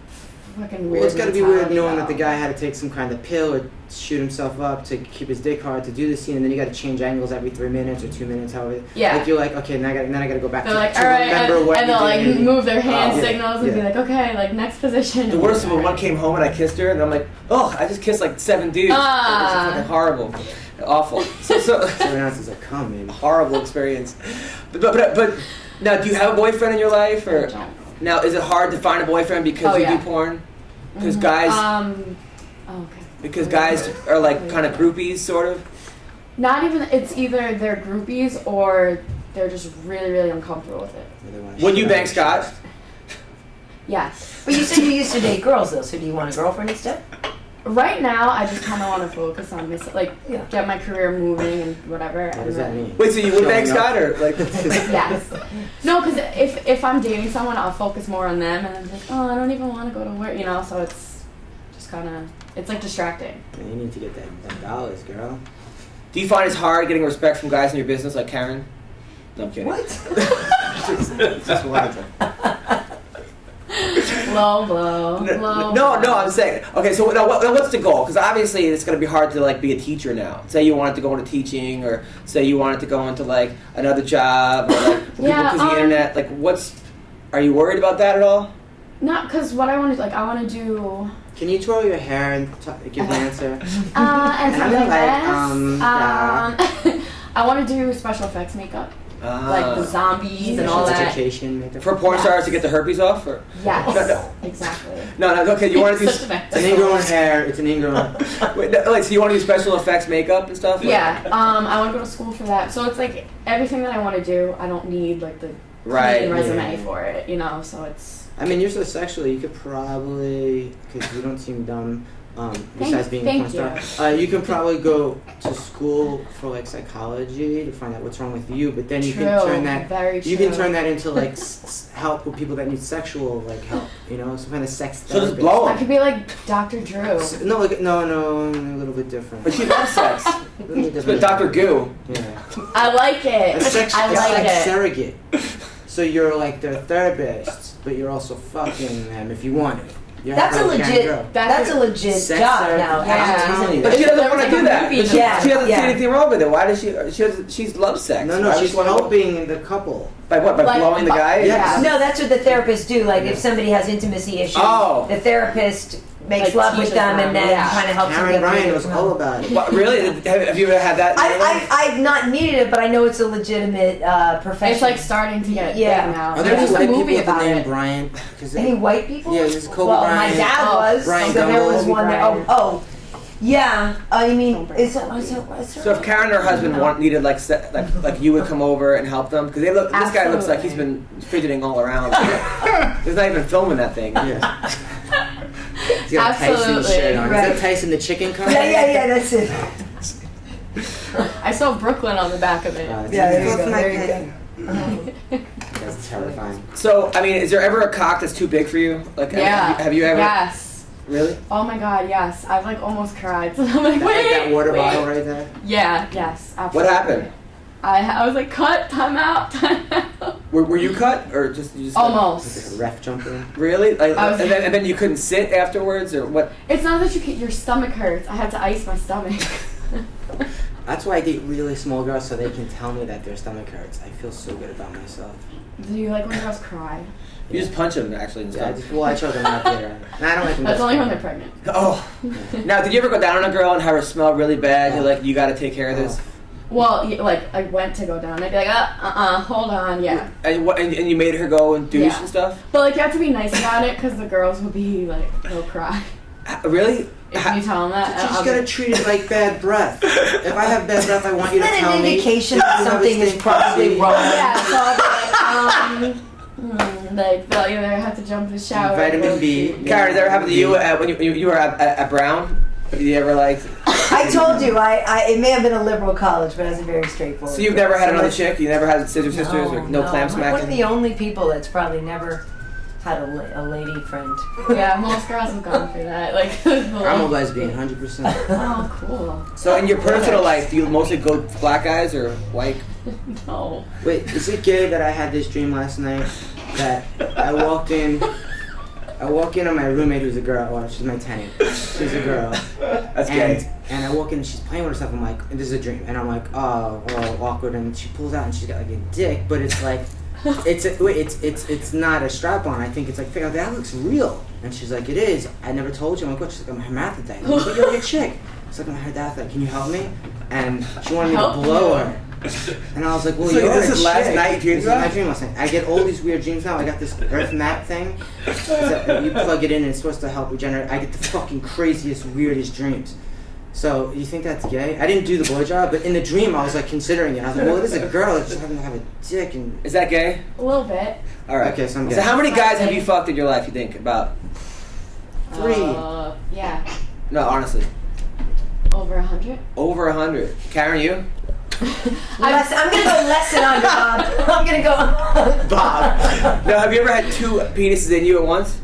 fucking weird Well, it's got to be weird mentality, knowing though. that the guy had to take some kind of pill or shoot himself up to keep his dick hard to do the scene, and then you got to change angles every 3 minutes or 2 minutes, however. Yeah. Like, you're like, okay, now I got to go back They're to, like, to all right, remember what and you they'll like did. move their hand Yeah. signals and be like, okay, like next position. The worst when one came home and I kissed her, and I'm like, oh, I just kissed like 7 dudes. It was fucking horrible. Awful. So 7 ounces of cum, maybe. horrible experience. But now, do you have a boyfriend in your life, or I don't. now is it hard to find a boyfriend because you Yeah. do porn? Because Mhm. guys, Okay. because guys are like kind of groupies, sort of. Not even. It's either they're groupies or they're just really, really uncomfortable with it. Would you bang Scott? Yes. But you said you used to date girls though, so do you want a girlfriend instead? Right now, I just kind of want to focus on this, like, Yeah. get my career moving and whatever. What and does that then- mean? Wait, so you would bang Showing up. Scott, or like? Yes. No, because if I'm dating someone, I'll focus more on them, and I'm like, oh, I don't even want to go to work, so it's just kind of, it's like distracting. Man, you need to get that dollars, girl. Do you find it's hard getting respect from guys in your business, like Karyn? No, I'm kidding. What? Just wanted to. Low blow. Low No, blow. I'm saying. Okay, so now what's the goal? Because obviously it's going to be hard to like be a teacher now. Say you wanted to go into teaching, or say you wanted to go into like another job, or like because the internet. Like, are you worried about that at all? Not because what I want to, like, I want to do can you twirl your hair and give the answer? And I'm something like, I want to do special effects makeup, like the zombies and all that. Education, makeup. For porn stars to get the herpes off? Or? Yes, exactly. No, okay, you want to do... It's an ingrown hair, it's an ingrown... Wait, no, so you want to do special effects makeup and stuff? Yeah, I want to go to school for that. So it's like everything that I want to do, I don't need like the clean resume for it, you know, so it's... I mean, you're so sexual, you could probably, because you don't seem dumb, besides being a porn star, you can probably go to school for like psychology to find out what's wrong with you, but then you can turn that, you can turn that into like help with people that need sexual like help, you know, some kind of sex therapist. So just blow them. I could be like Dr. Drew. No, like, no, a little bit different. But she loves sex. A little bit It's different. Dr. Goo. Yeah. I like it. A sex it. surrogate. So you're like their therapist, but you're also fucking them if you want it. That's a legit Sex job therapy. now. Yeah. But she doesn't want to do that. But she doesn't see Yeah. anything wrong with it. Why does she loves sex? No, she's helping the couple. By what? By Like, blowing the guy? Yes. No, that's what the therapists do. Like if somebody has intimacy issues, the therapist makes Like, love with teaches them and then them. kind of helps them Karyn get Bryant rid was of all them. about it. What, really? Have you ever had that? in your life? I've not needed it, but I know it's a legitimate profession. It's like starting to get big now. Are there There's any a white movie people with the about name it. Bryant? Any white people? Yeah, there's Kobe well, Bryant. my dad was. Brian so there was Gumble. one there. Yeah. I mean, So if Karen and her husband needed like you would come over and help them because this guy looks like he's been fidgeting all around. There's not even filming that thing. Yeah. He's got a Tyson shirt on. Right. Is that Tyson the chicken company? Yeah, that's it. I saw Brooklyn on the back of it. There you go. That's terrifying. So I mean, is there ever a cock that's too big for you? Like, have you ever? Yes. Really? Oh my God, yes. I've like almost cried. So I'm like, wait. That water bottle right there? Yeah, yes, absolutely. What happened? I was like, cut, time out. Were you cut or just you just? Almost. Like a ref jumper? Really? Like, and then you couldn't sit afterwards or what? It's not that your stomach hurts. I had to ice my stomach. That's why I date really small girls so they can tell me that their stomach hurts. I feel so good about myself. Do you like when girls cry? You just punch them actually and Yeah, stuff. I choke them out later. And I don't like them. That's only when they're pregnant. Oh. Now, did you ever go down on a girl and have her smell really bad? You're like, you got to take care of this. Well, like I went to go down. I'd be like, hold on, yeah. And you made her go and douche and stuff. But like you have to be nice about it because the girls will be like, they'll cry. Really? If you tell them that. You just gotta treat it like bad breath. If I have bad breath, I want you to Isn't tell that an me. indication that something is probably wrong? Yeah, so I'll be like, they'll either have to jump in the shower. Vitamin B. Karen, did that ever happen to you when you were at Brown? Did you ever like? I told you, it may have been a liberal college, but it was very straightforward. So you've never had another chick? You never had scissor sisters or no clam I'm smacking? one of the only people that's probably never had a lady friend. Yeah, most girls have gone through that. Like, I'm a lesbian, 100%. Oh, cool. So in your personal life, do you mostly go black guys or white? No. Wait, is it gay that I had this dream last night that I walked in on my roommate who's a girl, well, she's my tenant. She's a girl. That's gay. And I walk in and she's playing with herself. I'm like, and this is a dream. And I'm like, oh, well, awkward. And she pulls out and she's got like a dick, but it's like, it's not a strap on. I think it's like, that looks real. And she's like, it is. I never told you. I'm like, what? She's like, I'm a hermaphrodite. I'm like, but you're like a chick. She's like, I'm a hermaphrodite. Can you help me? And she wanted me to blow her. And I was like, well, so you're this a is last chick. night you dreamed This is my dream last night. I get all these weird dreams now. I got this earth map thing. So you plug it in and it's supposed to help regenerate. I get the fucking craziest, weirdest dreams. So you think that's gay? I didn't do the blowjob, but in the dream I was like considering it. I was like, well, it is a girl. It's just having to have a dick. And is that gay? A little bit. All right. Okay, so I'm gay. So how many guys have you fucked in your life? You think about? 3. Yeah. No, honestly. Over 100. Over 100. Karen, you? I'm gonna go less than 100, Bob. I'm gonna go. Bob. Now, have you ever had 2 penises in you at once?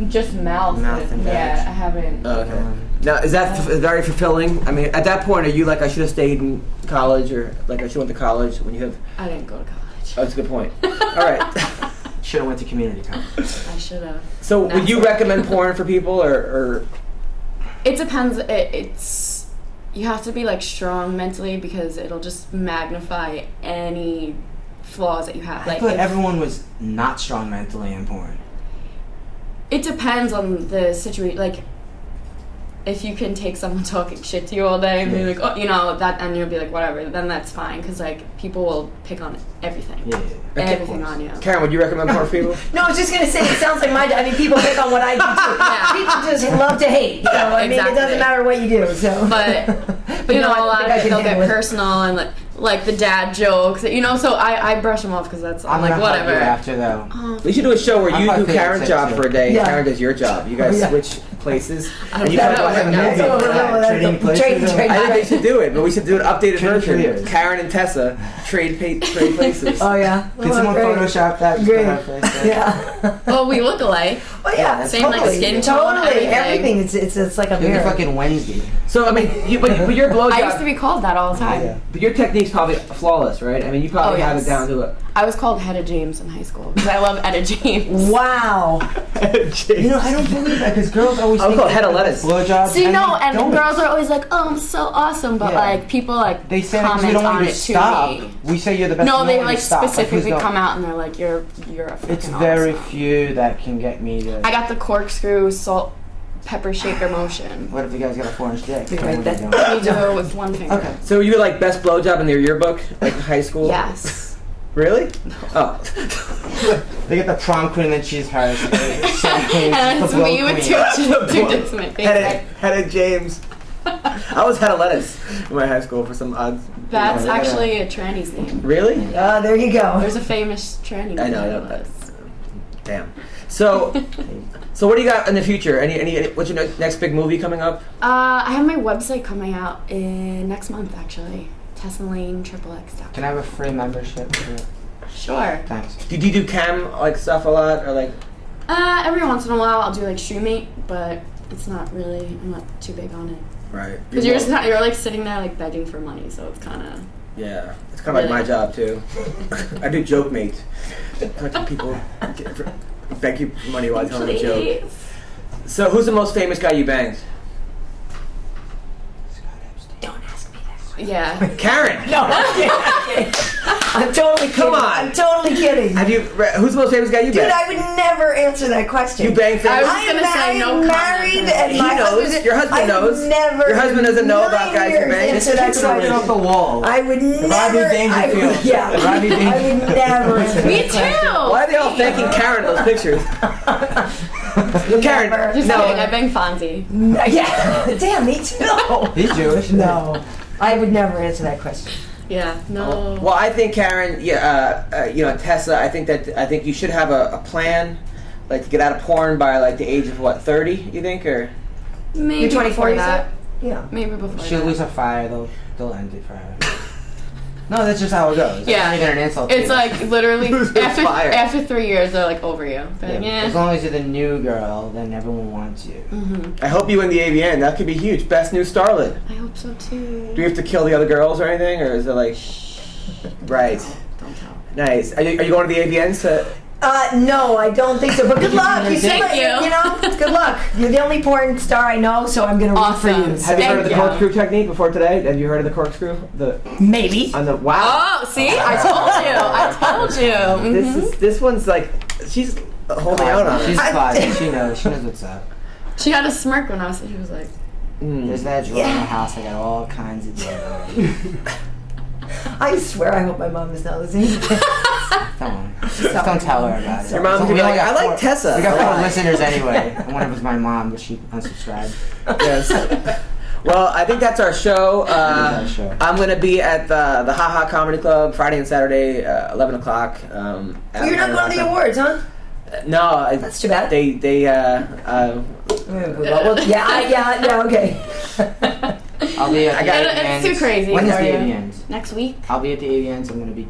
Just mouth. Mouth and yeah, vag. I haven't. Oh, okay. Now, is that very fulfilling? I mean, at that point, are you like, I should have stayed in college, or like I should have went to college when you have? I didn't go to college. Oh, that's a good point. All right. Should have went to community college. I should have. So, would you recommend porn for people, or? It depends. It's you have to be like strong mentally because it'll just magnify any flaws that you have. I Like thought everyone was not strong mentally in porn. it depends on the situation. Like, if you can take someone talking shit to you all day and be like, oh, you know, that, and you'll be like, whatever, then that's fine, because, like, people will pick on everything. Yeah. Everything on you. Karyn, would you recommend porn for people? No, I was just gonna say it sounds like people pick on what I do too. Yeah. People just love to hate. So I mean, it Exactly. doesn't matter what you do. So, But you know, a lot of it, they'll get personal and like the dad jokes, you know. So I brush them off because that's I'm like whatever. After though. We should do a show where you do I'm Karen's job too. for a day, Yeah. Karen does your job. You guys switch places. And you don't talk about know. having Yeah. Trading places. Trade. I think they should do it, but we should do an updated Trade version. careers. Karen and Tessa trade places. Oh yeah. Can someone great. Photoshop that? Just Great. put our face there? Yeah. Well, we look alike. Oh yeah. Same, like, totally. skin tone, Totally. everything. It's like a You're the mirror. fucking Wednesday. So I mean, but your blowjob. I used to be called that all the time. Yeah. But your technique's probably flawless, right? I mean, you probably Oh, have yes. it down to a. I was called Hedda James in high school because I love Etta James. Wow. You know, I don't believe that because girls always I would think call it head of lettuce. blowjobs. So you know, they and don't. girls are always like, "Oh, I'm so awesome," but Yeah. like people like They say that because we comment don't want on you it to stop. me. We say you're the best. No, we they don't want you like to stop. specifically please don't. come out and they're like, "You're a freaking It's very awesome." few that can get me to. I got the corkscrew salt pepper shaker motion. What if you guys got a 4-inch dick? Be Then right what back. are you doing? You do it with one finger. Okay. So you were like best blowjob in your yearbook, like in high school? Yes. Really? Oh. They get the prom queen and then she's hers. And it's me with two dicks in my face. Hedda James. I was Hedda Lettuce in my high school for some odd. That's actually a tranny's name. Really? There you go. There's a famous tranny. I know. I named know. Alice. Damn. So what do you got in the future? Any what's your next big movie coming up? I have my website coming out in next month, actually. Tessa Lane XXX. Can I have a free membership? Sure. Thanks. Do you do cam like stuff a lot or like? Every once in a while I'll do like Shoemate, but it's not really. I'm not too big on it. Right. Because you're like sitting there like begging for money, so it's kind of. Yeah, it's kind of like my job too. I do joke mate. Collecting people beg you for money while I tell them a joke. So who's the most famous guy you banged? Scott Epstein. Don't ask me that. Yeah. Karyn. No, I'm totally kidding. Come on. I'm totally kidding. Have you? Who's the most famous guy you Dude, banged? I would never answer that question. You bang famous. I was gonna say no comment. married and He my knows. husband. Your husband I would knows. Never. Your husband doesn't know about 9 guys you years bang? Answer that Keep something off question. the wall. I would never. Rodney I would, Dangerfield. yeah. Rodney I Dangerfield. would never. answer Me that question. too. Why are they all thanking Karyn in those pictures? Look, Karyn. Never. Just No. kidding. I bang Fonzie. Yeah. Damn, me too. He's Jewish. No. I would never answer that question. Yeah. No. Well, I think Karyn, Tessa. I think you should have a plan, like to get out of porn by like the age of what, 30? You think, or? Maybe You're 24, before you that. said? Yeah. Maybe before She'll that. lose a fire. They'll end it for her. No, that's just how it goes. Yeah. It's not even an insult. to It's you. like literally Fire. after 3 years they're like over you. They're like, As long as you're the new girl, then everyone wants you. I hope you win the AVN. That could be huge. Best new starlet. I hope so too. Do we have to kill the other girls or anything, or is it like? Right. Don't tell. Nice. Are you going to the AVNs to? No, I don't think so. But good luck. You seem Thank like, you. you know, good luck. You're the only porn star I know, so I'm gonna root for Awesome. you. So. Have you heard of the Thank you. corkscrew technique before today? Have you heard of the corkscrew? Maybe. On the wow. Oh, see, I told you. This one's like she's holding out on She's it. closet. She knows what's up. She had a smirk when I was. She was like, There's that drawer in the house. I got all kinds of drawers. I swear, I hope my mom is not listening. Just don't tell her about it. Your mom's gonna be like, I like Tessa. We got 4 Why? listeners anyway. And one of them was my mom, but she unsubscribed. Yes. Well, I think that's our show. Our show. I'm going to be at the Ha Comedy Club Friday and Saturday, 11 o'clock. You're not going to the awards, huh? No, That's too bad. They Well, yeah, okay. I'll be at I the got- AVNs. it's too crazy When is for the you. AVNs? next week. I'll be at the AVNs. I'm going to be...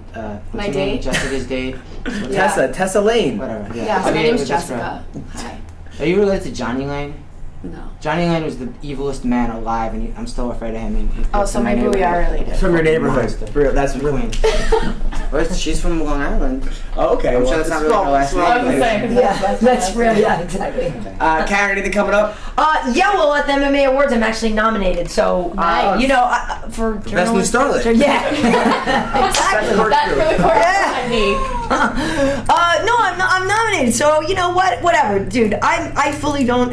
My date? Jessica's date. Tessa Lane. Whatever. Yeah, so I'll my be name's with this girl. Jessica. Hi. Are you related to Johnny Lane? No. Johnny Lane was the evilest man alive, and I'm still afraid of him. He Oh, so maybe we are related. From your neighborhood. That's From really. Queens. Well, she's from Long Island. Oh, okay. I'm well, sure that's not it's really her last small- name. small- Yeah, that's real. Yeah, exactly. Karyn, anything coming up? Yeah, well, at the MMA Awards, I'm actually nominated. So, Nice. you know, for Best new starlet. Yeah, exactly. That's for the court Yeah. technique. No, I'm nominated. So you know what? Whatever, dude. I fully don't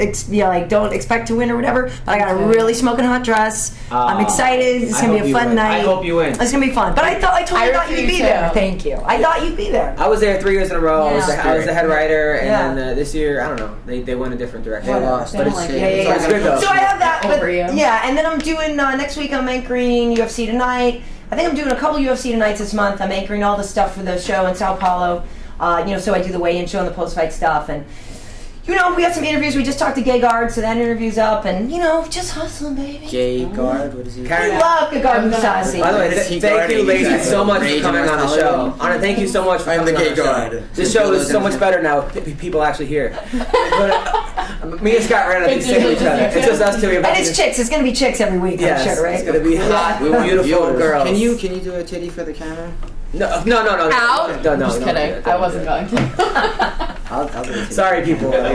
don't expect to win or whatever. But I got a really smoking hot dress. I'm excited. It's gonna be a fun night. I hope you win. It's gonna be fun. But I thought you'd be there. Thank you. I thought you'd be there. I was there 3 years in a row. Yeah. I was the head writer, and Yeah. then this year, I don't know. They went a different direction. They lost, but it's It's good though. So I have that. But, Over you. yeah, and then I'm doing next week. I'm anchoring UFC Tonight. I think I'm doing a couple UFC Tonights this month. I'm anchoring all the stuff for the show in Sao Paulo. So I do the weigh-in show and the post-fight stuff, and we got some interviews. We just talked to Gay Guard, so that interview's up, and just hustling, baby. Gay Guard, what is he? I love Gay Guard Musasi. By the way, thank you, ladies, so much for Raging coming on the West show. Hollywood. Anna, thank you so much for I'm coming the on Gay the show. Guard. This show is so much better now. People actually hear. But me and Scott ran out of sick of each other. It's just us two. And it's chicks. It's gonna be chicks every week. Yes, I'm sure, right? it's gonna be hot, beautiful girls. Can you do a titty for the camera? No. Ow. No, Just kidding. I wasn't going to. I'll do a titty. Sorry, people. I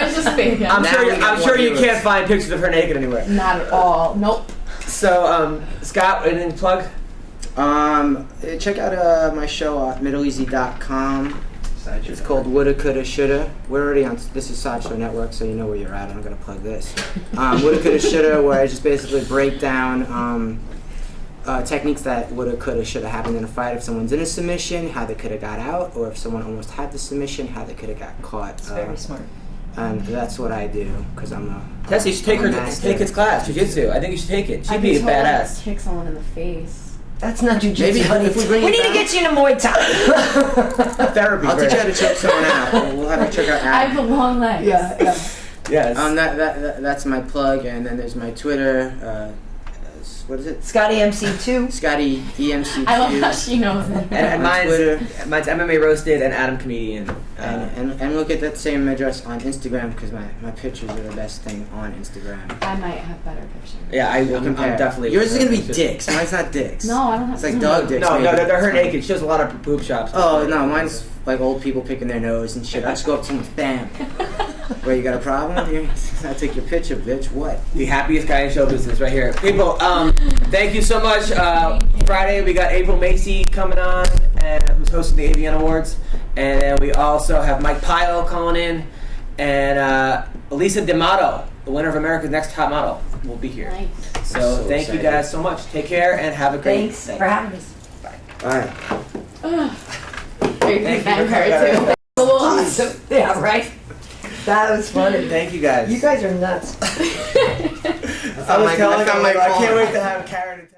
was just thinking. I'm sure you viewers. can't find pictures of her naked anywhere. Not at all. Nope. So, Scott, anything to plug? Check out my show at middleeasy.com. It's called Woulda, Coulda, Shoulda. We're already on. This is Sideshow Network, so you know where you're at. I'm gonna plug this. Woulda, Coulda, Shoulda, where I just basically break down techniques that woulda, coulda, shoulda happened in a fight. If someone's in a submission, how they could have got out, or if someone almost had the submission, how they could have got caught. It's very smart. And that's what I do because I'm a. Tessa, you should take his class, jiu-jitsu. I think you should take it. She'd be a badass. Kick someone in the face. That's not jujitsu. Maybe honey. if we bring We it need to back- get you into Muay Thai. Therapy. I'll teach you how to choke someone out. We'll have you choke out. I have long legs. Yes. That's my plug, and then there's my Twitter. What is it? Scotty MC2. Scotty EMC2. I love how she knows it. and on Twitter. mine's MMA Roasted and Adam Comedian. And look at that same address on Instagram because my pictures are the best thing on Instagram. I might have better pictures. Yeah, I'm Compare. definitely. Yours is gonna be dicks. Mine's not dicks. No, I don't have. It's like dog dicks. No, maybe. they're her naked. She has a lot of boob shops. Oh no, mine's like old people picking their nose and shit. I just go up to someone's bam. Where you got a problem? Here, I take your picture, bitch. What? The happiest guy in show business right here. People, thank you so much. Friday we got April Macy coming on, and who's hosting the AVN Awards. And then we also have Mike Pyle calling in, and Elisa D'Amato, the winner of America's Next Top Model, will be here. Nice. So thank you guys so much. Take care and have a great Thanks day. for having us. All right. Very Thank you thank for her coming. too. Awesome. Yeah, right? That was funny. Thank you guys. You guys are nuts. I was telling I found my them, I can't phone. wait to have Karyn and